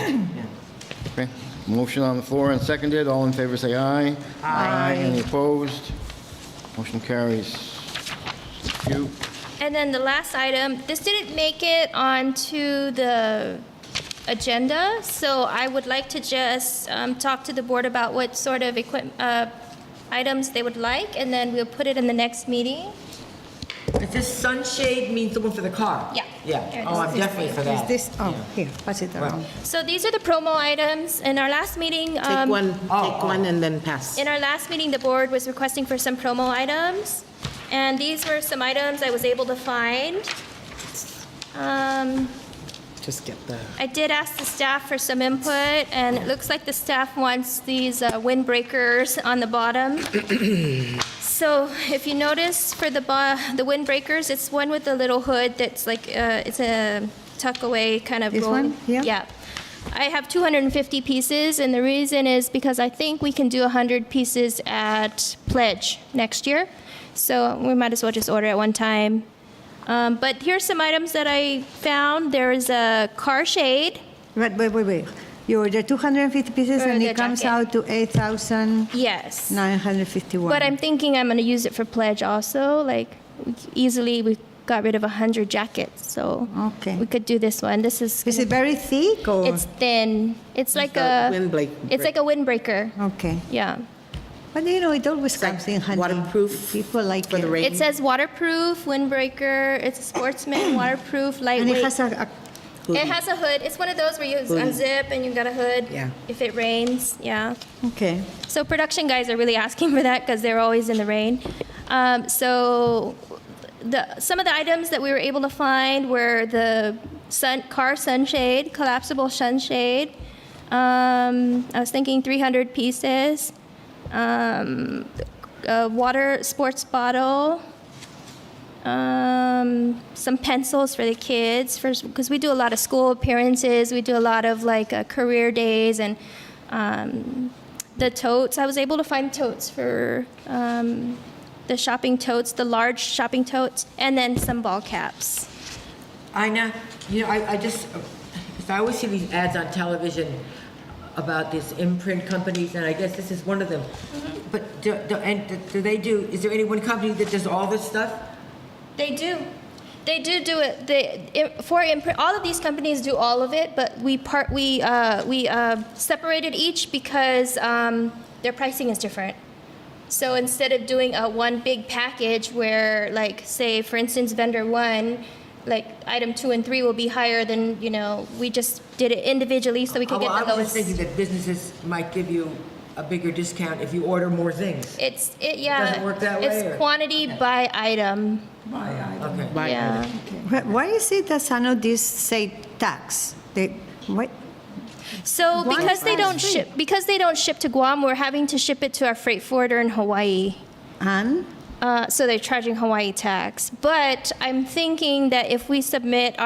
Okay. Motion on the floor and seconded. All in favor, say aye. Aye. Any opposed? Motion carries. Thank you. And then the last item, this didn't make it onto the agenda, so I would like to just talk to the board about what sort of items they would like, and then we'll put it in the next meeting. Is this sunshade means the one for the car? Yeah. Yeah. Here, Oh, this I'm is definitely for Is that. this, here, pass it around. So these are the promo items. In our last meeting, Take one and then pass. in our last meeting, the board was requesting for some promo items, and these were some items I was able to find. Just get the, I did ask the staff for some input, and it looks like the staff wants these windbreakers on the bottom. So if you notice for the windbreakers, it's one with a little hood that's like, it's a tuck away kind of This rolling. one? Yeah. Yeah. I have 250 pieces, and the reason is because I think we can do 100 pieces at Pledge next year. So we might as well just order at one time. But here's some items that I found. There is a car shade. Wait. You order 250 pieces Or and the it comes jacket. out to 8,951. Yes. But I'm thinking I'm going to use it for Pledge also. Like, we got rid of 100 jackets, so Okay. we could do this one. This is. Is it very thick or? It's thin. It's like the a. It's like a windbreaker. Okay. Yeah. But it always like comes in handy. waterproof People like for the it. rain. It says waterproof windbreaker. It's a sportsman waterproof And lightweight. it has a It has a hood. It's one of those where you unzip and you've got a hood. Yeah. If it rains, yeah. okay. So production guys are really asking for that because they're always in the rain. Some of the items that we were able to find were the car sunshade, collapsible sunshade. I was thinking 300 pieces. A water sports bottle. Some pencils for the kids, because we do a lot of school appearances. We do a lot of career days, and the totes. I was able to find totes for the shopping totes, the large shopping totes, and then some ball caps. I know. I just, I always see these ads on television about these imprint companies, and I guess this is one of them. But do they do, is there any one company that does all this stuff? They do. They do it. For imprint, all of these companies do all of it, but we separated each because their pricing is different. So instead of doing one big package where, like, say, for instance, vendor 1, like item 2 and 3 will be higher than, we just did it individually so we could get the I was lowest. just thinking that businesses might give you a bigger discount if you order more things. Yeah. Doesn't work that way, It's or? quantity by item. Okay. Yeah. Why is it that some of these say tax? What? So Why because they don't free? ship to Guam, we're having to ship it to our freight forwarder in Hawaii. And? So they're charging Hawaii tax. But I'm thinking that if we submit we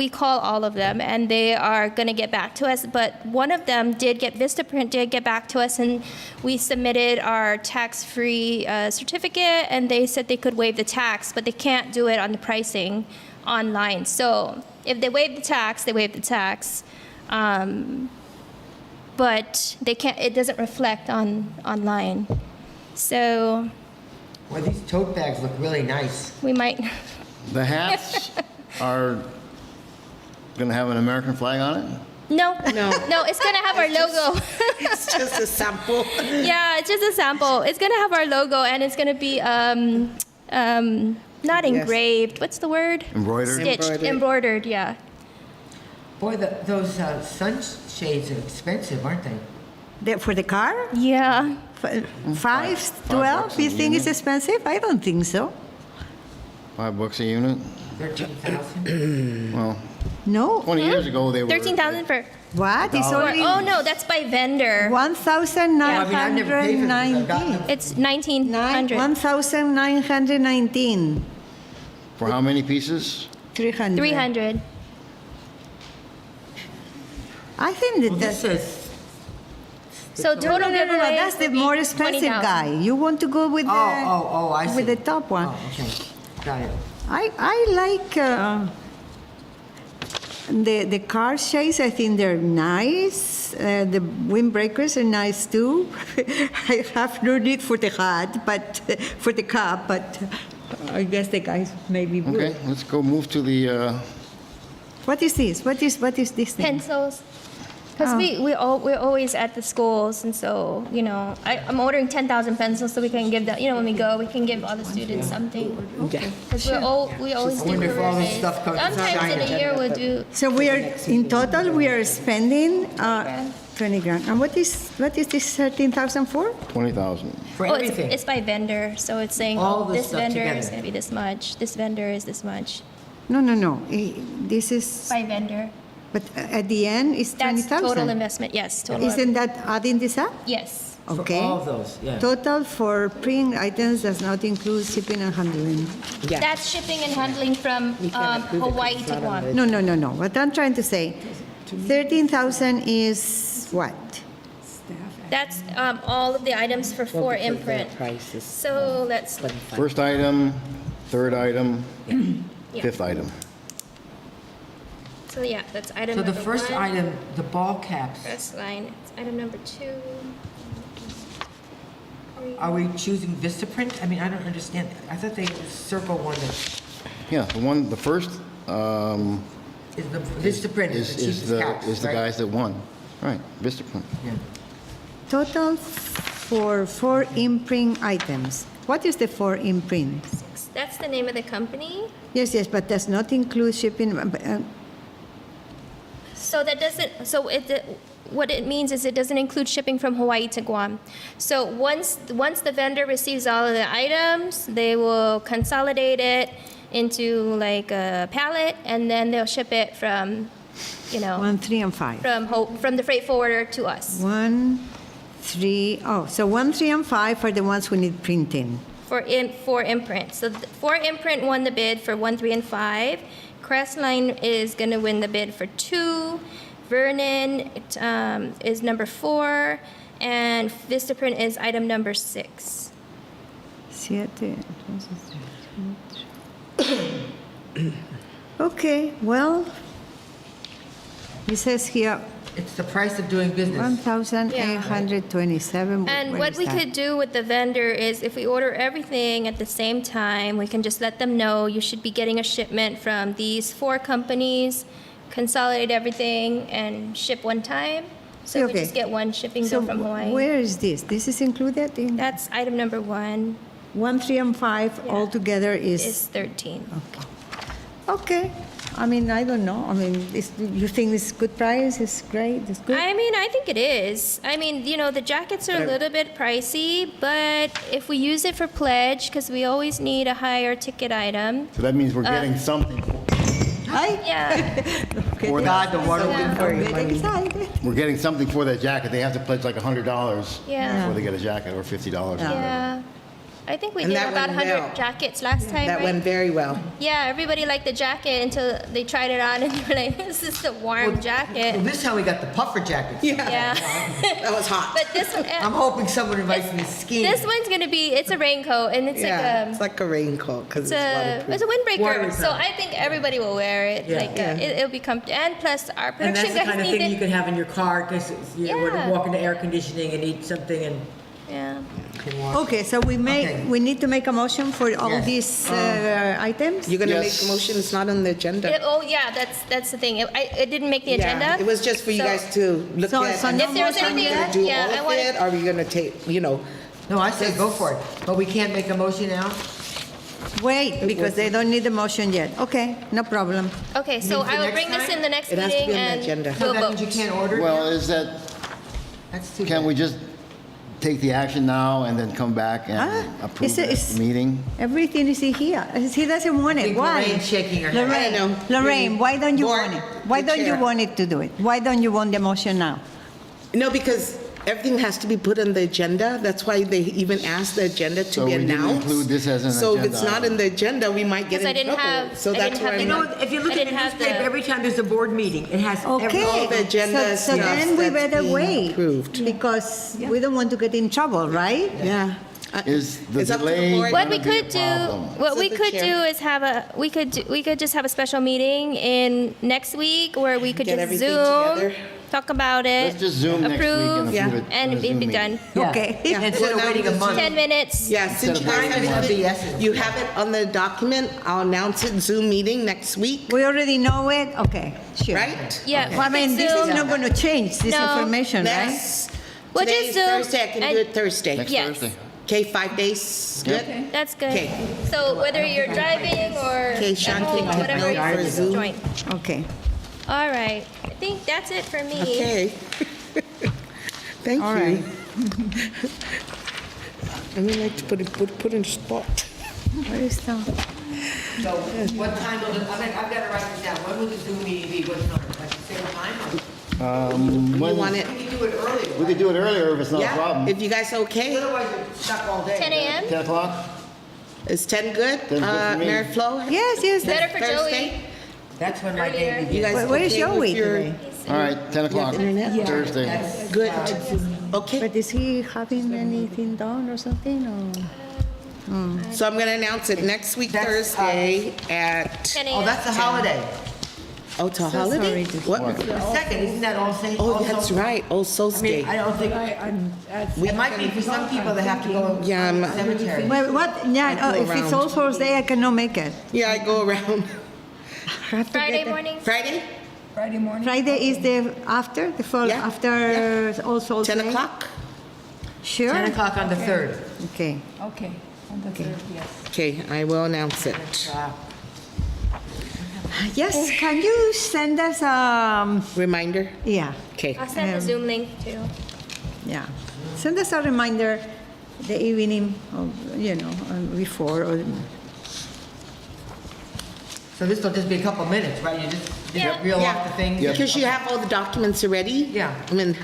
call all of them, and they are going to get back to us. But one of them Vistaprint did get back to us, and we submitted our tax-free certificate, and they said they could waive the tax, but they can't do it on the pricing online. So if they waive the tax, they waive the tax. But they can't. It doesn't reflect online. So Well, these tote bags look really nice. we might. The hats are going to have an American flag on it? No, it's gonna have our logo. It's just a sample. Yeah, it's just a sample. It's gonna have our logo, and it's gonna be not engraved. What's the word? Embroidered? Stitched, embroidered. Yeah. Boy, those sunshades are expensive, aren't they? For the car? Yeah. 5, 12? $5 You a think it's unit. expensive? I don't think so. $5 a unit? 13,000? Well, No? 20 years ago, they were... 13,000 for. What? It's only Oh no, that's by vendor. 1,919. It's 1900. 1,919. For how many pieces? 300. 300. I think that Well, this that's... says, So total No, giveaway. that's the would be more expensive 20,000. guy. You want to go with the... I see. With the top one. Oh, okay, got it. I like the car shades. I think they're nice. The windbreakers are nice too. I have no need for the hat, but for the cap. But I guess the guys maybe would. Okay, let's go move to the... What is this? What is this thing? Pencils. Because we're always at the schools, and so, I'm ordering 10,000 pencils so we can give them, when we go, we can give all the students something. Because we always do wonder if all this birthdays. stuff comes from Sometimes in China. a year we'll do So we are in total we are spending 20 grand. And what is this 13,000 for? 20,000. For Oh, everything. it's by vendor, so it's saying, All this this stuff vendor together. is going to be this much, this vendor is this much. No. This is. By vendor. But at the end it's That's 20,000. total investment, yes, total. Isn't that adding this up? Yes. Okay. For all of those, yeah. Total for print items does not include shipping and handling. Yeah. That's shipping and handling from Hawaii to Guam. No. What I'm trying to say, 13,000 is what? That's all of the items for Well, four because the imprint. price is So let's, 25. First item, third item, fifth item. so yeah, that's item So number the first one. item, the ball caps, First line, it's item number 2. are we choosing Vistaprint? I mean, I don't understand. I thought they circle one that Yeah, the first is the Vistaprint is the cheapest caps, is the right? guys that won. Right, Vistaprint. Yeah. Total for 4 imprint items. What is the 4 imprint? That's the name of the company. Yes, but does not include shipping. So that doesn't, what it means is it doesn't include shipping from Hawaii to Guam. So once the vendor receives all of the items, they will consolidate it into like a pallet, and then they'll ship it from, 1, 3, and 5. from the freight forwarder to us 1, 3. Oh, so 1, 3, and 5 are the ones who need printing. for imprint. So for imprint won the bid for 1, 3, and 5. Crestline is going to win the bid for 2. Vernon is number 4, and Vistaprint is item number 6. 7. Okay, well, It says here, It's the price of doing business. 1,827. And Where what is we that? could do with the vendor is if we order everything at the same time, we can just let them know you should be getting a shipment from these 4 companies, consolidate everything, and ship one time. So we Okay. just get one shipping So bill from Hawaii. where is this? This is included in That's item number 1 1, 3, and 5 Yeah. altogether is is, 13. okay. I mean, I don't know. I mean, you think it's good price? It's great? It's good? I mean, I think it is. I mean, the jackets are a little bit pricey, but if we use it for pledge, because we always need a higher ticket item. So that means we're getting something, Ay, Yeah, for God, that. the water will be for you, get money. excited. We're getting something for that jacket. They have to pledge like $100 yeah, before they get a jacket, or $50. or whatever. yeah. I think we And did that about went 100 well. jackets last time, That right? went very well. Yeah, everybody liked the jacket until they tried it on and they were like, this is a warm Well, jacket. this time we got the puffer jackets. Yeah. That was hot. But this one, I'm hoping someone invites me skiing. this one's gonna be, it's a raincoat and it's Yeah, it's like like a raincoat because a, it's it's a waterproof. windbreaker. So Waterproof. I think everybody will wear it. Yeah. Like, Yeah. it'll be comfortable. And plus, our And production that's the guys kind of need thing you it. can have in your car because you want Yeah. to walk into air conditioning and eat something and Yeah. you can walk. Okay, so Okay. we need to make a motion for all Yes. these items? You're gonna make Yes. a motion, it's not on the agenda. Oh, yeah, that's the thing. It didn't make the agenda. Yeah, it was just for you So- guys to look So- at. so and no If there was are we anything- gonna do yeah, all I of wanted- it? Are we gonna take, No, I say go for it. But we can't make a motion now? Wait, because they don't need a motion yet. Okay, no problem. Okay, so Means the I will next bring this time? in the next It has to meeting be on the and agenda. So we'll that means you vote. can't order it Well, now? is that, That's too can't bad. we just take the action now and then come back and approve It's- it at it's- the meeting? Everything is here. He doesn't want I it. think Why? Lorraine's shaking her head. I know. Lorraine, why don't you Board, want it? Why the don't you chair. want it to do it? Why don't you want the motion now? No, because everything has to be put on the agenda. That's why they even asked the agenda to So be we didn't announced. include this as an So if agenda it's not item. in the agenda, we might get Because I in didn't trouble. have- So I that's didn't why have You I'm know, not. if you look I at the didn't have newspaper, the- every time there's a board meeting, it has Okay. every. All the agenda So then stuff we that's better being wait. approved. Because we don't want to get in trouble, right? Yeah. Is the It's up to the delay board. What gonna we be a could do, problem? what So we the could chair- do is we could just have a special meeting in next week where we could Get just everything Zoom, together. talk about it, Let's just Zoom next week approve, and Yeah. approve it. and in a it'd Zoom be meeting. done. Yeah. Okay. Instead of Well, waiting a now month. 10 minutes. Yeah, since you of guys waiting have a it, month. you have it on the document, I'll announce it, Zoom meeting next week, We already know it? Okay, sure. right? Yeah. Well, I mean, this is not going to change this No. information, right? Next, We'll today's just Zoom Thursday, I can do and- it Thursday. Next Yes. Thursday. Okay, 5 days, good? That's good. Okay. So whether you're driving or Okay, at Sean, home, take my whatever, note you for can just Zoom. join. Okay. All right. I think that's it for me. Okay. Thank All you. right. I mean, like to put in the spot. Where is the? So what time will the, I've got to write this down. When will the Zoom meeting be? What time? Like the same time? Or- You want it? We can do it earlier. We could do it earlier if it's not a Yeah, problem. if you guys okay? Otherwise, you're stuck all day. 10 a.m.? 10 o'clock? Is 10 good? 10 good for me. Mary Flo? Yes, yes. Better for Thursday? Joey. That's when my day Earlier. You begins. guys Where is okay with Joey your- today? All right, 10 o'clock, internet? Thursday. That's Good. Okay, But is he having anything done or something? Or? so I'm gonna announce it next week That's, Thursday at, 10 Oh, a.m. that's a holiday. oh, it's a So holiday? sorry to- What? The second, isn't that all Saints? Oh, Also- that's right, All Souls I mean, Day. I don't think, We it might be for some people that have to go to Yeah, the cemetery. Well, what? Yeah, I go if it's around. All Souls Day, I cannot make it. Yeah, I go around. I have to Friday get the- morning? Friday, Friday is the after, the fall, Yeah, after All Souls 10 Day? o'clock? Sure. 10 o'clock on the 3rd. Okay. Okay, on the third, yes. Okay, I will announce it. Yes, can you send us, Reminder? yeah, Okay. I'll send the Zoom link too. yeah. Send us a reminder the evening, of, before, or, So this will just be a couple minutes, right? You just Yeah. reel Yeah. off the things? Because you have all the documents already? Yeah. I mean,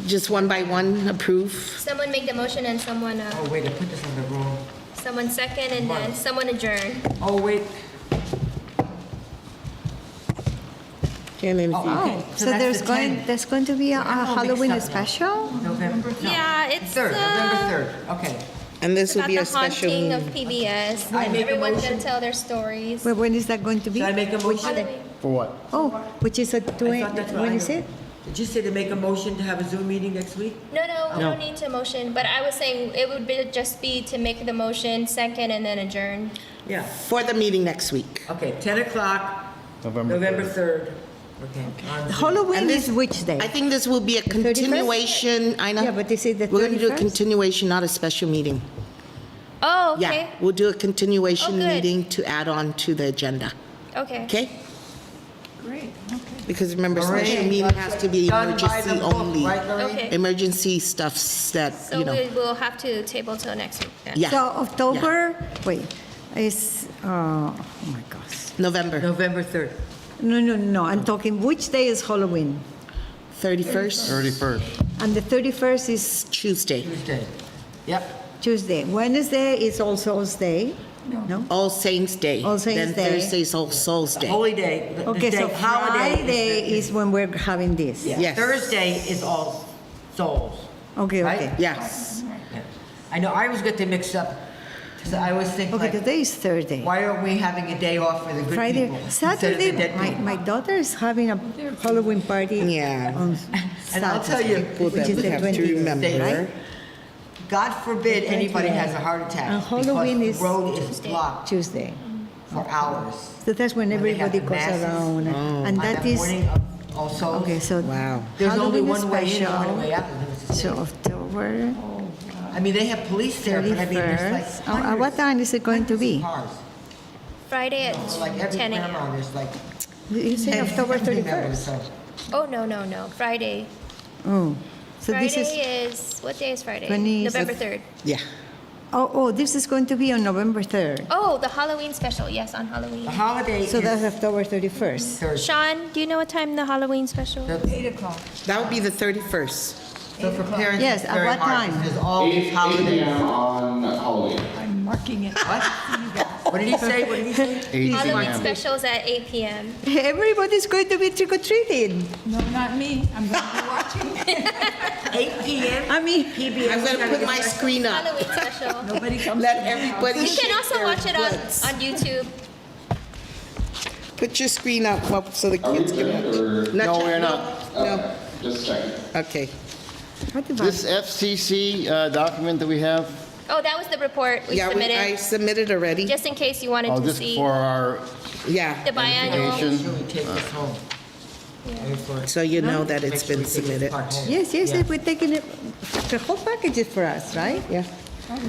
just one by one approve. Someone make the motion and someone Oh, wait, I put this on the wrong. someone second and then someone adjourn. Oh, wait. Okay, and then if you- Oh, okay. so that's there's the going, 10th. there's going to be a I'm all mixed Halloween up now. special? November? No. Yeah, it's 3rd, November 3rd. Okay. And this will about be the a special haunting of meeting. PBS. I make a Everyone's motion. gonna tell their stories. Well, when is that going to be? Should I make a motion? Halloween. For what? Oh, which is a I thought that's what when I is heard. it? Did you say to make a motion to have a Zoom meeting next week? No, we No. don't need to motion, but I was saying it would just be to make the motion second and then adjourn. Yeah. For the meeting next week. Okay, 10 o'clock, November 3rd. Okay. on Zoom. Halloween And this- is which day? I think this will be a 31st? continuation, Ina. Yeah, but is it the We're going to do a 31st? continuation, not a special meeting. Oh, okay. Yeah, we'll do a continuation Oh, good. meeting to add on to the agenda, Okay. okay? Great, okay. Because remember, special Lorraine, meeting has to be done by emergency the book, only. right, Lorraine? Okay. Emergency stuffs that, So you know, we will have to table till next week then. yeah, So October, wait, is, oh my gosh. November November 3rd. No, I'm talking, which day is Halloween? 31st, 31st. And the 31st is Tuesday. Tuesday. Yep. Tuesday. Wednesday is All Souls Day? No? All Saints Day. All Saints Day. Then Thursday's All Souls Day. Holy day. the Okay, day- so holiday Friday is when we're having this? Yeah. Yes. Thursday is All Souls. Okay, Right? okay. Yes. Yeah. I know, I always get them mixed up, because I always think Okay, like, today is Thursday. why aren't we having a day off for the good Friday, people? instead of the Saturday, dead people? my daughter is having a Halloween party. Yeah. On And I'll tell Saturday, you, People which that is we the have to 20th, remember. right? God forbid anybody has a heart attack. And Halloween because is the road is blocked Tuesday. for hours. So that's when When they have everybody the goes masses. around. And On that that is, morning of All Souls, okay, so. Wow. there's only Halloween is one way in and one special. way out. and it's the So same. October I mean, they have police there, but I mean, there's 31st. like At what hundreds- time is it going to hundreds of be? cars. Friday at So like every 10 grandma, a.m. there's like. You say 10 October family members, 31st? so- Oh, no. Friday. Oh, so Friday this is, what day is Friday? 20 November 3rd. Yeah. oh, this is going to be on November 3rd. Oh, the Halloween special. Yes, on Halloween. The holiday So that's is October 31st. Thursday. Sean, do you know what time the Halloween special? 8 o'clock. That would be the 31st. So for parents, Yes, it's at very what hard, time? because There's all these 8 holidays. p.m. on Halloween. I'm marking it. What? What did he say? What did he say? 8 Halloween p.m. specials at 8 p.m. Everybody's going to be trick-or-treating. No, not me. I'm going to be watching. 8 p.m. I mean, PBS. I'm going to put my screen up. Halloween special. Nobody comes Let to my house. everybody You can shake also their watch it butts. on YouTube. Put your screen up so the Are we kids can good, watch. or- No, we're not. No. Just checking. Okay. what about? This FCC document that we have, Oh, that was the report we Yeah, submitted, I submitted already. just in case you wanted oh, to this see for our, Yeah. the biannual. Education. Sure, we take this home. So you know that Make it's sure we been take this submitted. part home. Yes, Yeah. we're taking it, the whole package is for us, right? Yeah.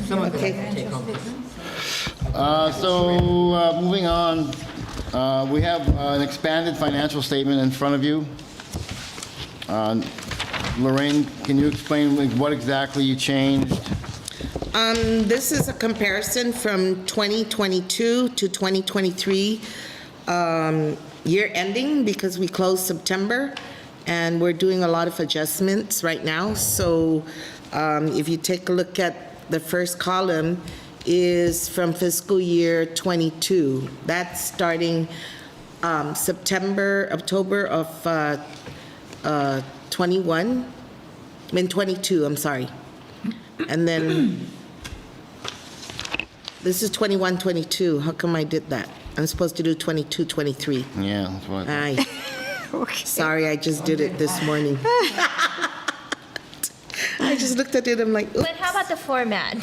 Some of Okay. it I can take home. moving on, we have an expanded financial statement in front of you. Lorraine, can you explain what exactly you changed? This is a comparison from 2022 to 2023 year ending, because we closed September and we're doing a lot of adjustments right now. So if you take a look at the first column is from fiscal year 22. That's starting October of 22, I'm sorry. And then this is 21, 22. How come I did that? I'm supposed to do 22, 23. Yeah, that's what I thought. Sorry, I just did it this morning. I just looked at it, I'm like, But how about the format?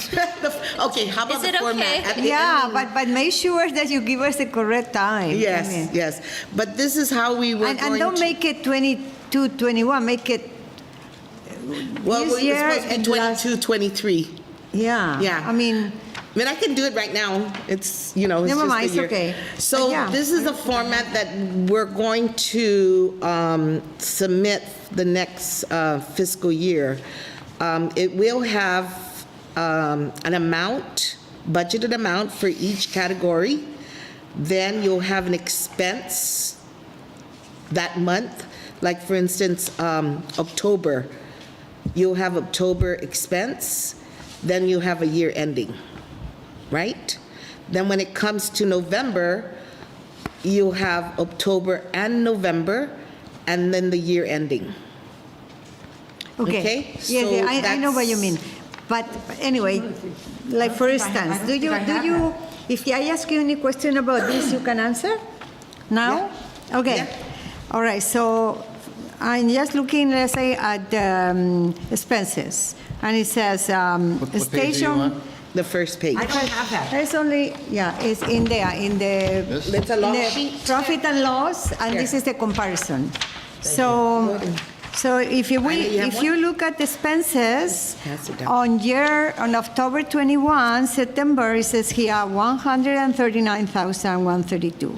okay, how about Is the it format? okay? At the Yeah, end- but make sure that you give us the correct time. I Yes, mean, yes. But this is how we were And going don't to. make it 22, 21, make it, Well, this we're year supposed to be and last- 22, 23. yeah. Yeah. I mean, I mean, I can do it right now. It's, you know, it's Never just mind, a it's year. okay. So But yeah. this is a format that we're going to submit the next fiscal year. It will have an amount, budgeted amount for each category. Then you'll have an expense that month. Like, for instance, October, you'll have October expense, then you have a year ending, right? Then when it comes to November, you'll have October and November, and then the year ending. okay. Okay, Yes, so yeah, I know what you that's- mean. But anyway, like for instance, do you, if I ask you any question about this, you can answer now? Okay. Yeah. All right, so I'm just looking, let's say, at the expenses. And it says, What page are you station. on? The first page. I don't have that. There's only, yeah, it's in there, in the. This? It's a in long the sheet. Profit and loss, and this is the comparison. So if you, I know you have if one. you look at the expenses, Pass it down. on October 21, September, it says here 139,132.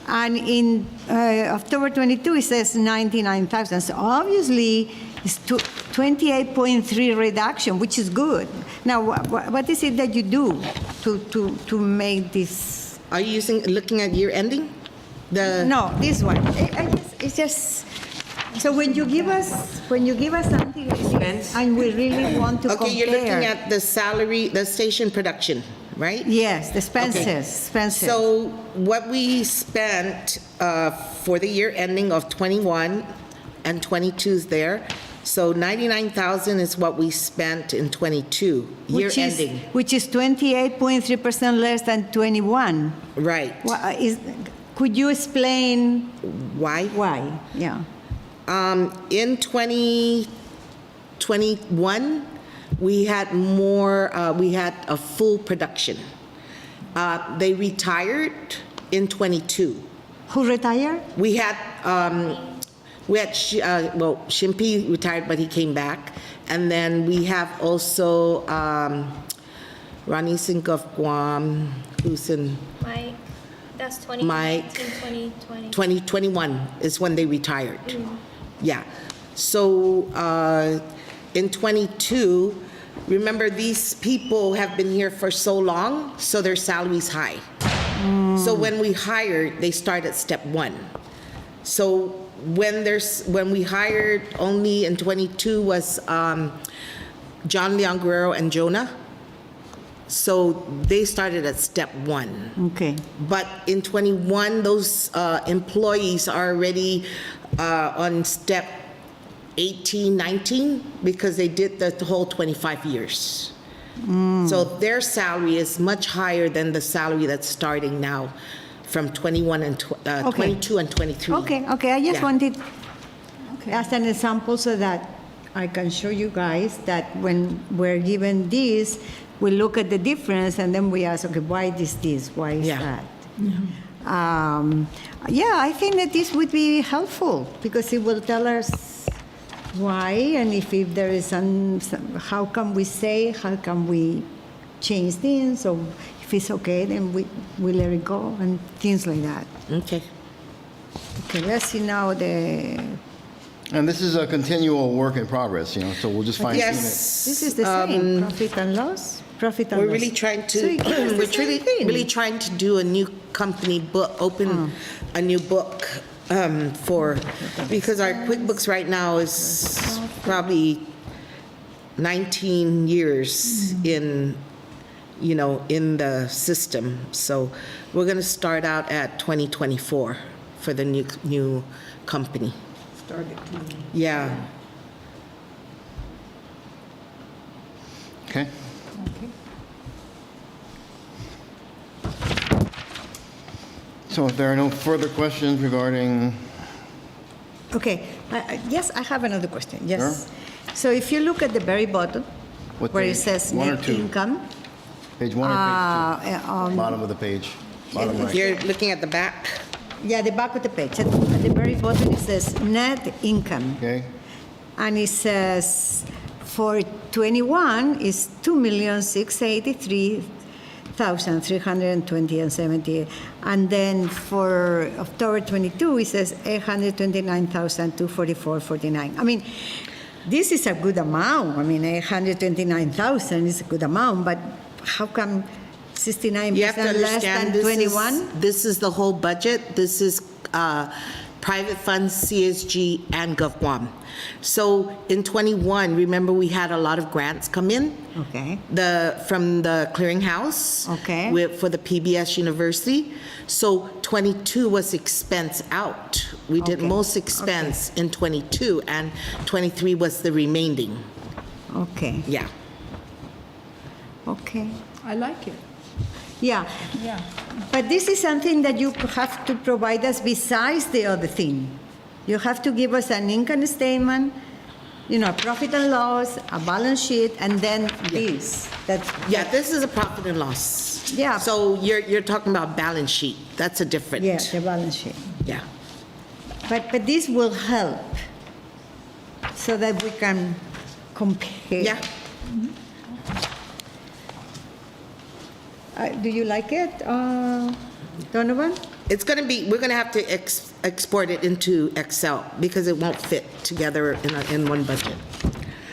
And in October 22, it says 99,000. So obviously, it's 28.3 reduction, which is good. Now, what is it that you do to make this? Are you looking at year ending? No, this one. It's just. So when you give us something like this, and we really want to compare. Okay, you're looking at the salary, the station production, right? Yes, the expenses. So what we spent for the year ending of 21 and 22 is there. So 99,000 is what we spent in 22, year ending. Which is 28.3% less than 21. Right. Could you explain Why? why? Yeah. In 2021, we had more, we had a full production. They retired in 22. Who retired? We had, Shimpi retired, but he came back. And then we have also Ronnie Sink of Guam, who's in Mike, that's Mike. 2020. 2021 is when they retired. Yeah. So in 22, remember these people have been here for so long, so their salary's high. So when we hired, they start at step one. So when we hired only in 22 was John Leon Guerrero and Jonah. So they started at step one. Okay. But in 21, those employees are already on step 18, 19, because they did the whole 25 years. So their salary is much higher than the salary that's starting now from 21 and 22 and 23. Okay, I just Yeah. wanted as an example so that I can show you guys that when we're given this, we look at the difference and then we ask, okay, why is this? Why is Yeah. that? Yeah, I think that this would be helpful because it will tell us why and if there is how can we say, how can we change things, or if it's okay, then we let it go and things like that. Okay. Okay, let's see now And this is a continual work in progress, so we'll just fine tune it. Yes. This is the same, profit and loss, profit and We're loss. really trying So to, it gives us the we're same really, thing. really trying to do a new company book, open a new book because our QuickBooks right now is probably 19 years in the system. So we're going to start out at 2024 for the new company. Yeah. Okay? So if there are no further questions regarding, Okay, yes, I have another question, yes. So if you look at the very bottom, What where it page? says One or net two? income, page 1 or page 2? on Bottom of the page, bottom right. You're looking at the back? yeah, the back of the page, at the very bottom it says net income. Okay? And it says for 21 is 2,683,320.78, and then for October 22 it says 829,244.49. I mean, this is a good amount. I mean, 829,000 is a good amount, but how come 69% You have to less understand, than 21? this is the whole budget. This is private funds, CSG, and GovGuam. So in 21, remember we had a lot of grants come in? Okay. From the clearinghouse. Okay. For the PBS University. So 22 was expense out. We did Okay. most expense in 22, and 23 was the remaining. Okay. Yeah. Okay. I like it. Yeah, Yeah. but this is something that you have to provide us besides the other thing. You have to give us an income statement, a profit and loss, a balance sheet, and then this. Yeah, this is a profit and loss. Yeah. So you're talking about balance sheet. That's a different. Yeah, the balance sheet. Yeah. But this will help so that we can compare. Yeah. Do you like it, Donovan? It's going to be, we're going to have to export it into Excel because it won't fit together in one budget.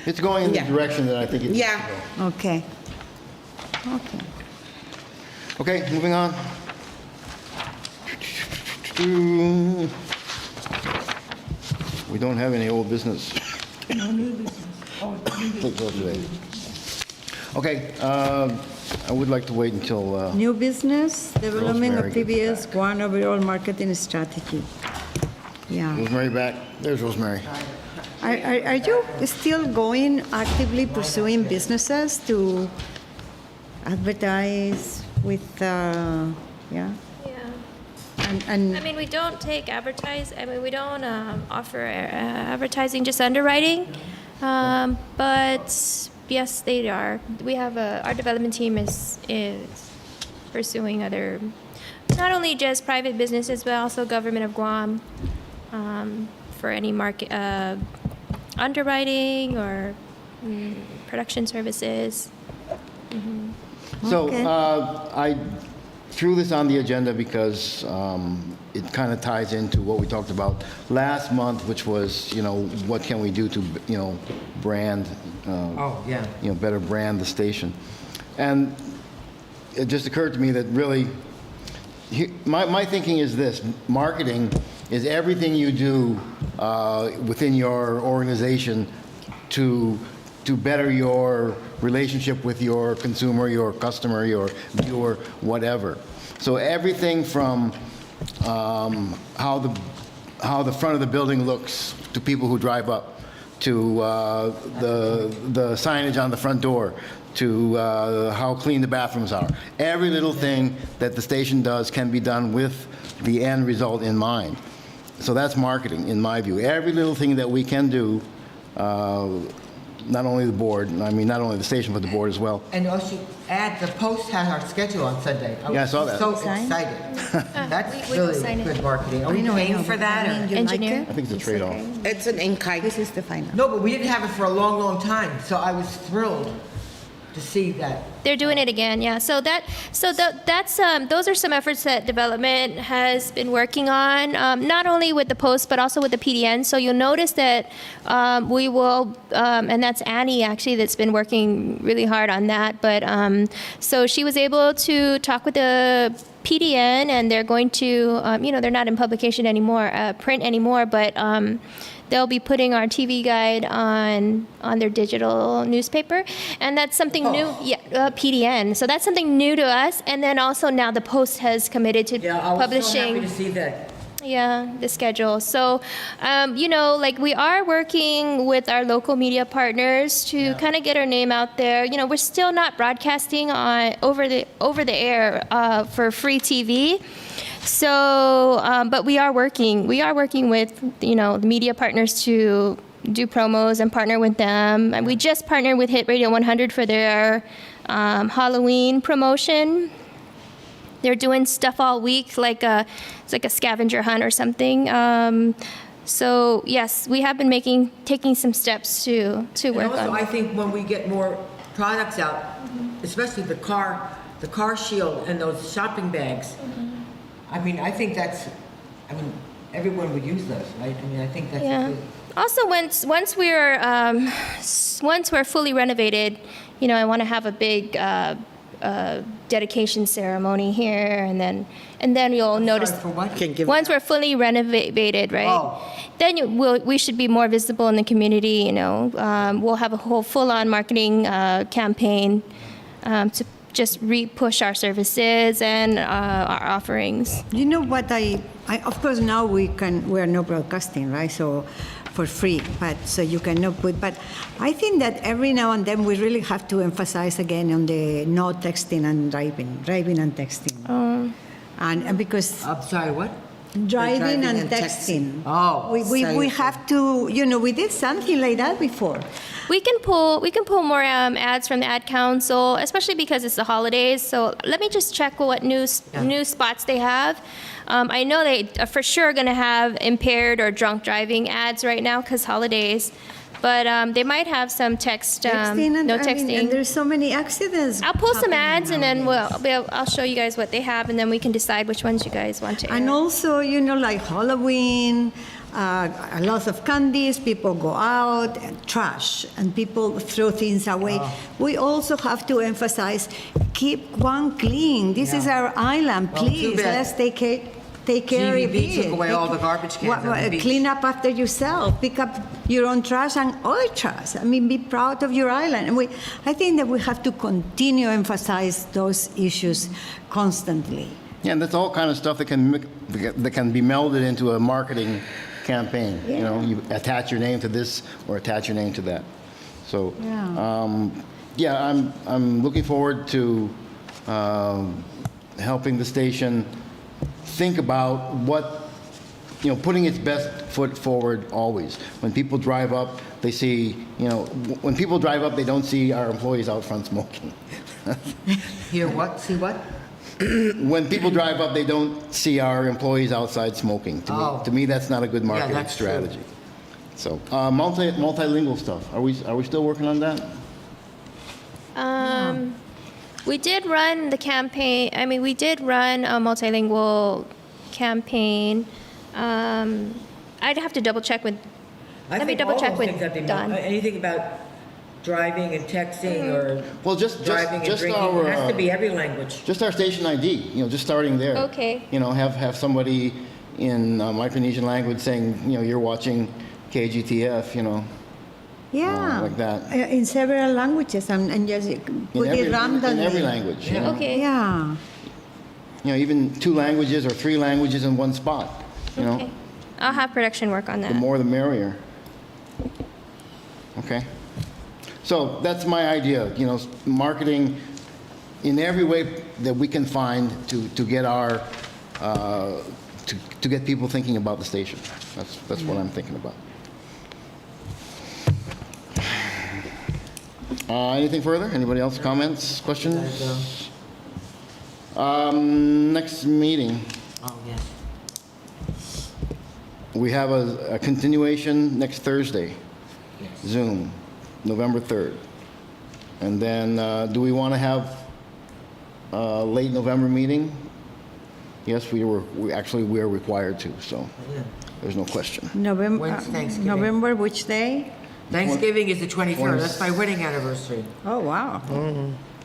It's going in the Yeah. direction that I think it needs Yeah. to go. Okay. Okay. Okay, moving on. We don't have any old business. No new business. Oh, new business. Take those today. Okay, I would like to wait until, New business, development of Rosemary gets PBS, Guam overall marketing strategy. Yeah. Rosemary back. There's Rosemary. Are you still going actively pursuing businesses to advertise with, yeah? Yeah. And I mean, we don't take we don't offer advertising, just underwriting. But yes, they are. We have our development team is pursuing other, not only just private businesses, but also government of Guam, for any market, underwriting or production services. So Okay. I threw this on the agenda because it kind of ties into what we talked about last month, which was, what can we do to, brand, Oh, yeah. better brand the station. And it just occurred to me that really, my thinking is this: marketing is everything you do within your organization to better your relationship with your consumer, your customer, your viewer, whatever. So everything from how the front of the building looks to people who drive up, to the signage on the front door, to how clean the bathrooms are. Every little thing that the station does can be done with the end result in mind. So that's marketing, in my view. Every little thing that we can do, not only the board, not only the station, but the board as well. And also add, the Post has our schedule on Sunday. Yeah, I saw that. So Sign? excited. That's we will really sign it. good marketing. Are we paying for that? or- You like Engineer. it? I think it's a trade-off. It's an in-kind. This is the final. No, but we didn't have it for a long, long time, so I was thrilled to see that. They're doing it again, yeah. That's those are some efforts that development has been working on, not only with the Post but also with the PDN. So you'll notice that we will, and that's Annie actually that's been working really hard on that. But so she was able to talk with the PDN, and they're going to, they're not in publication anymore, print anymore, but they'll be putting our TV guide on their digital newspaper, and that's something new. Yeah, PDN. So that's something new to us. And then also now the Post has committed to Yeah, I was so publishing. happy to see that. Yeah, the schedule. So, we are working with our local media partners to kind of get our name out there. We're still not broadcasting on over the air for free TV. So, but we are working with the media partners to do promos and partner with them. And we just partnered with Hit Radio 100 for their Halloween promotion. They're doing stuff all week, it's like a scavenger hunt or something. So yes, we have been taking some steps to And work also, on. I think when we get more products out, especially the car shield and those shopping bags, I think everyone would use those, right? I think that's Yeah. good. Also, once we're fully renovated, I want to have a big dedication ceremony here, and then you'll notice. Sorry, for what? Can give Once we're fully renovated, right? Oh. Then we should be more visible in the community. We'll have a whole full-on marketing campaign to just re-push our services and our offerings. You know what of course now we are no broadcasting, right? So for free, but so you cannot put. But I think that every now and then we really have to emphasize again on the no texting and driving and texting, and because I'm sorry, what? driving and and texting. Oh. We have to, we did something like that before. We can pull more ads from the ad council, especially because it's the holidays. So let me just check what new spots they have. I know they are for sure going to have impaired or drunk driving ads right now because holidays, but they might have some text, Texting and, no I mean, texting. and there's so many accidents. I'll pull some happening ads and then nowadays. I'll show you guys what they have, and then we can decide which ones you guys want to air. And also, like Halloween, a lot of candies, people go out, and trash, and people throw things away. We also have to emphasize, keep Guam clean. This is our island, Well, too please. bad. Let's take care of GVB it. took away all the garbage cans on the beach. Clean up after yourself. Pick up your own trash and other trash. I mean, be proud of your island. And I think that we have to continue to emphasize those issues constantly. Yeah, and that's all kind of stuff that can be melded into a marketing campaign. You know, you attach your name to this or attach your name to that. So, I'm looking forward to helping the station think about what, putting its best foot forward always. When people drive up, they see, when people drive up, they don't see our employees out front smoking. Hear what? See what? When people drive up, they don't see our employees outside smoking. To me, that's not a good marketing that's true. strategy. So, multilingual stuff. Are we still working on that? We did run the campaign. I mean, we did run a multilingual campaign. I'd have to double check with. Let me double check with Don. Anything about driving and texting or Well, just driving and drinking, our it has to be every language. just our station ID. Just starting there. Okay. Have somebody in Micronesian language saying, you're watching KGTF. Yeah. Like that. In several languages, and just put it randomly. In every language. Okay. Yeah. Even 2 languages or 3 languages in one spot. Okay. I'll have production work on The that. more the merrier. Okay. So that's my idea, marketing in every way that we can find to get our, to get people thinking about the station. That's what I'm thinking about. Anything further? Anybody else? Comments, questions? Next meeting, Oh, yes. we have a continuation next Thursday, Zoom, November 3rd. And then, do we want to have a late November meeting? Yes, we are required to, so Yeah. there's no question. November. When's Thanksgiving? November, which day? Thanksgiving is the 23rd. That's my wedding anniversary. Oh, wow.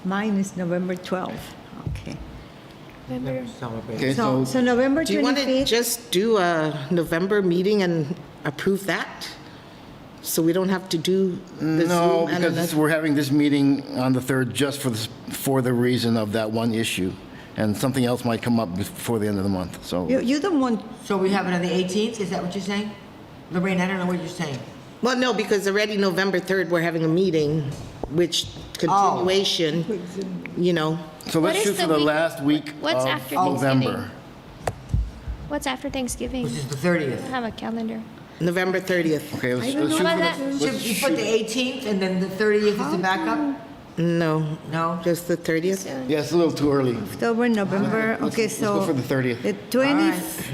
Mine is November 12th. Okay. Never celebrate. Okay, So November Do you want to 25th. just do a November meeting and approve that? So we don't have to do the no, Zoom and because another? we're having this meeting on the 3rd just for the reason of that one issue. And something else might come up before the end of the month, so. You don't want, So we have it on the 18th? Is that what you're saying? Lorraine, I don't know what you're saying. Well, no, because already November 3rd, we're having a meeting, which continuation, So What let's is shoot for the the week- last week what's of after November. What's after Thanksgiving? Which is the I 30th. don't have a calendar. November 30th. Okay, let's don't shoot know for about the. that. Should you put the 18th and then the 30th is the backup? No, No? just the 30th? Yeah, it's a little too early. October, November, okay, Let's go so for the 30th. the All 20th,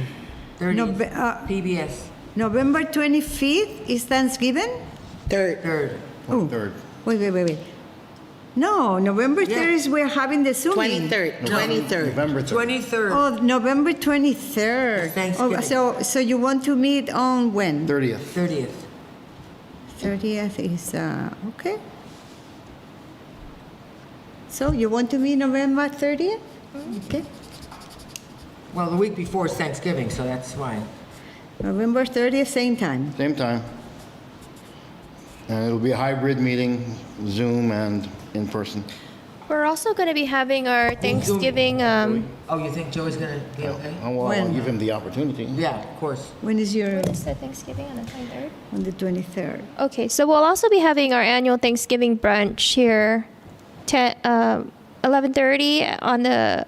right. 30th, Nove- PBS, November 25th is Thanksgiving? 3rd. 3rd. Oh, Third. wait. No, November Yeah. 3rd is we're having the Zoom. 23rd, 23rd. November 3rd. 23rd. Oh, November 23rd. Thanksgiving. Oh, so you want to meet on when? 30th. 30th. 30th is, okay. So you want to meet November 30th? Okay. Well, the week before is Thanksgiving, so that's fine. November 30th, same time. Same time. And it'll be a hybrid meeting, Zoom and in person. We're also going to be having our Thanksgiving. Oh, you think Joey's gonna be okay? Oh, well, I'll give him the opportunity. Yeah, of course. When is your, Is the Thanksgiving on the 23rd? on the 23rd? Okay, so we'll also be having our annual Thanksgiving brunch here, 11:30 on the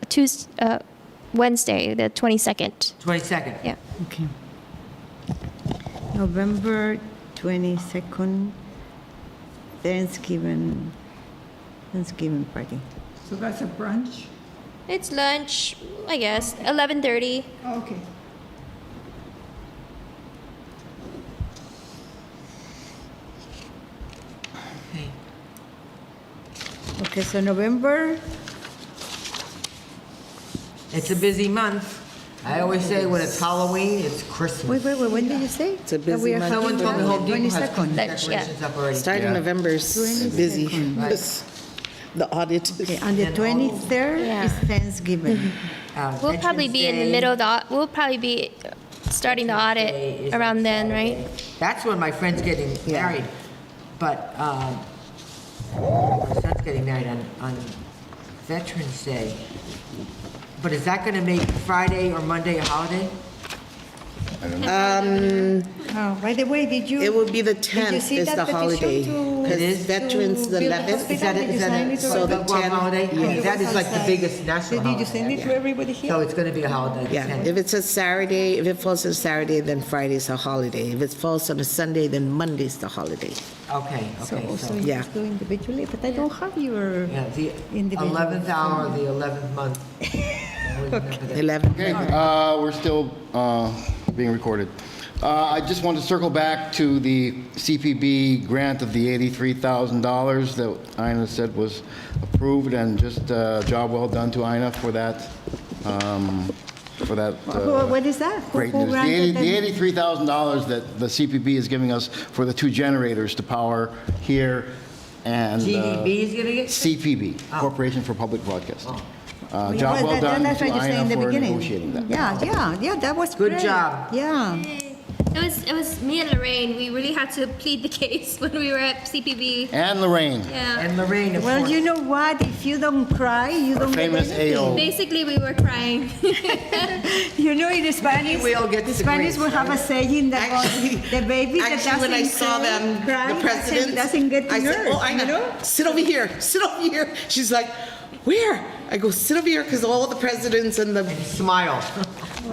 Wednesday, the 22nd. 22nd. Yeah. Okay. November 22nd, Thanksgiving party. So that's a brunch? It's lunch, I guess, 11:30. Oh, okay. Okay. Okay, so November, It's a busy month. I always say when it's Halloween, it's Christmas. wait, when did you say? It's a That busy we are month. Someone told me Home Depot has 22nd. Lunch, yeah. decorations up already. Starting Yeah. November's busy. 22nd. Right. The audit. Okay, and the And 23rd Yeah. is Thanksgiving. We'll probably be in the middle of the. We'll probably be starting the Day audit is around on then, right? Saturday. That's when my friend's getting married. But my son's getting married on Veterans Day. But is that going to make Friday or Monday a holiday? I don't know. Oh, by the way, did you? It will be the Did you 10th see is that the petition holiday. to- Because It is? Veterans, the build a 11th. hospital? Is that, Did you is sign that it a, So the a Guam 10th, holiday? yeah. Yeah, that is like the biggest national Did you holiday. send it to everybody here? So it's going to be a holiday. the Yeah, 10th. if it's a Saturday, if it falls on a Saturday, then Friday's a holiday. If it falls on a Sunday, then Monday's the holiday. Okay, So okay. also So, you yeah. just do individually, but I don't have your yeah, the individual. 11th hour, the 11th month. Always remember that. 11. Okay, we're still being recorded. I just want to circle back to the CPB grant of the $83,000 that Ina said was approved, and just job well done to Ina for that. What is that? Great Who news. granted The that? $83,000 that the CPB is giving us for the 2 generators to power here and GDB is going to get? CPB, Corporation for Public Broadcasting. Job Well, well done that's to what you say in the Ina for beginning. negotiating that. Yeah, that was Good great. job. Yeah. It was me and Lorraine. We really had to plead the case when we were at CPB. And Lorraine. Yeah. And Lorraine, of Well, course. you know what? If you don't cry, you don't get famous anything. AO. Basically, we were crying. You know, in Spanish, we all get the the Spanish will grades, have a saying that Actually- goes, the baby that Actually, when I doesn't saw them, cry the president, doesn't get I said, yours, "Oh, Ina, you know? sit over here, sit over here." She's like, "Where?" I go, "Sit over here," because all the presidents and the Smile.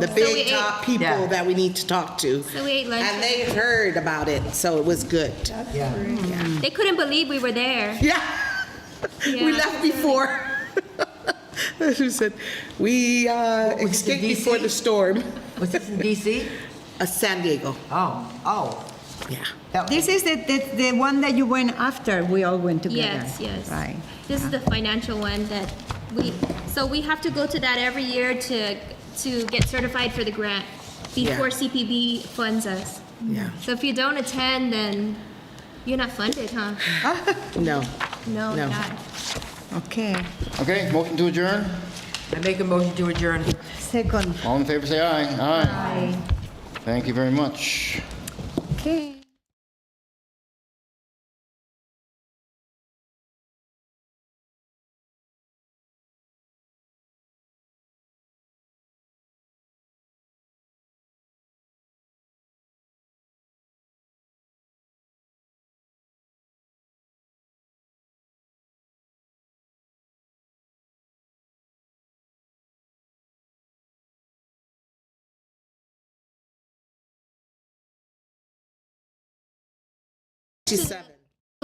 the we big ate- top people Yeah. that we need to talk to. So we ate lunch. And they heard about it, so it was good. Yeah. They couldn't believe we were there. Yeah. We Yeah. left before. She said, we was it, escaped DC? before the storm. Was this in D.C.? San Diego, Oh. yeah. That- This is the one that you went after we all went together. Yes. Right. This is the financial one that we have to go to that every year to get certified for the grant before Yeah. CPB funds us. Yeah. So if you don't attend, then you're not funded, huh? No. No, No. you're not. Okay. Okay, motion to adjourn? I make a motion to adjourn. Second. All in favor, say aye. Aye. Thank you very much. Okay.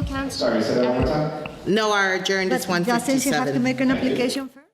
Council. Sorry, say that one more time. No, our adjourned is But since you have to 1:57. make an application first.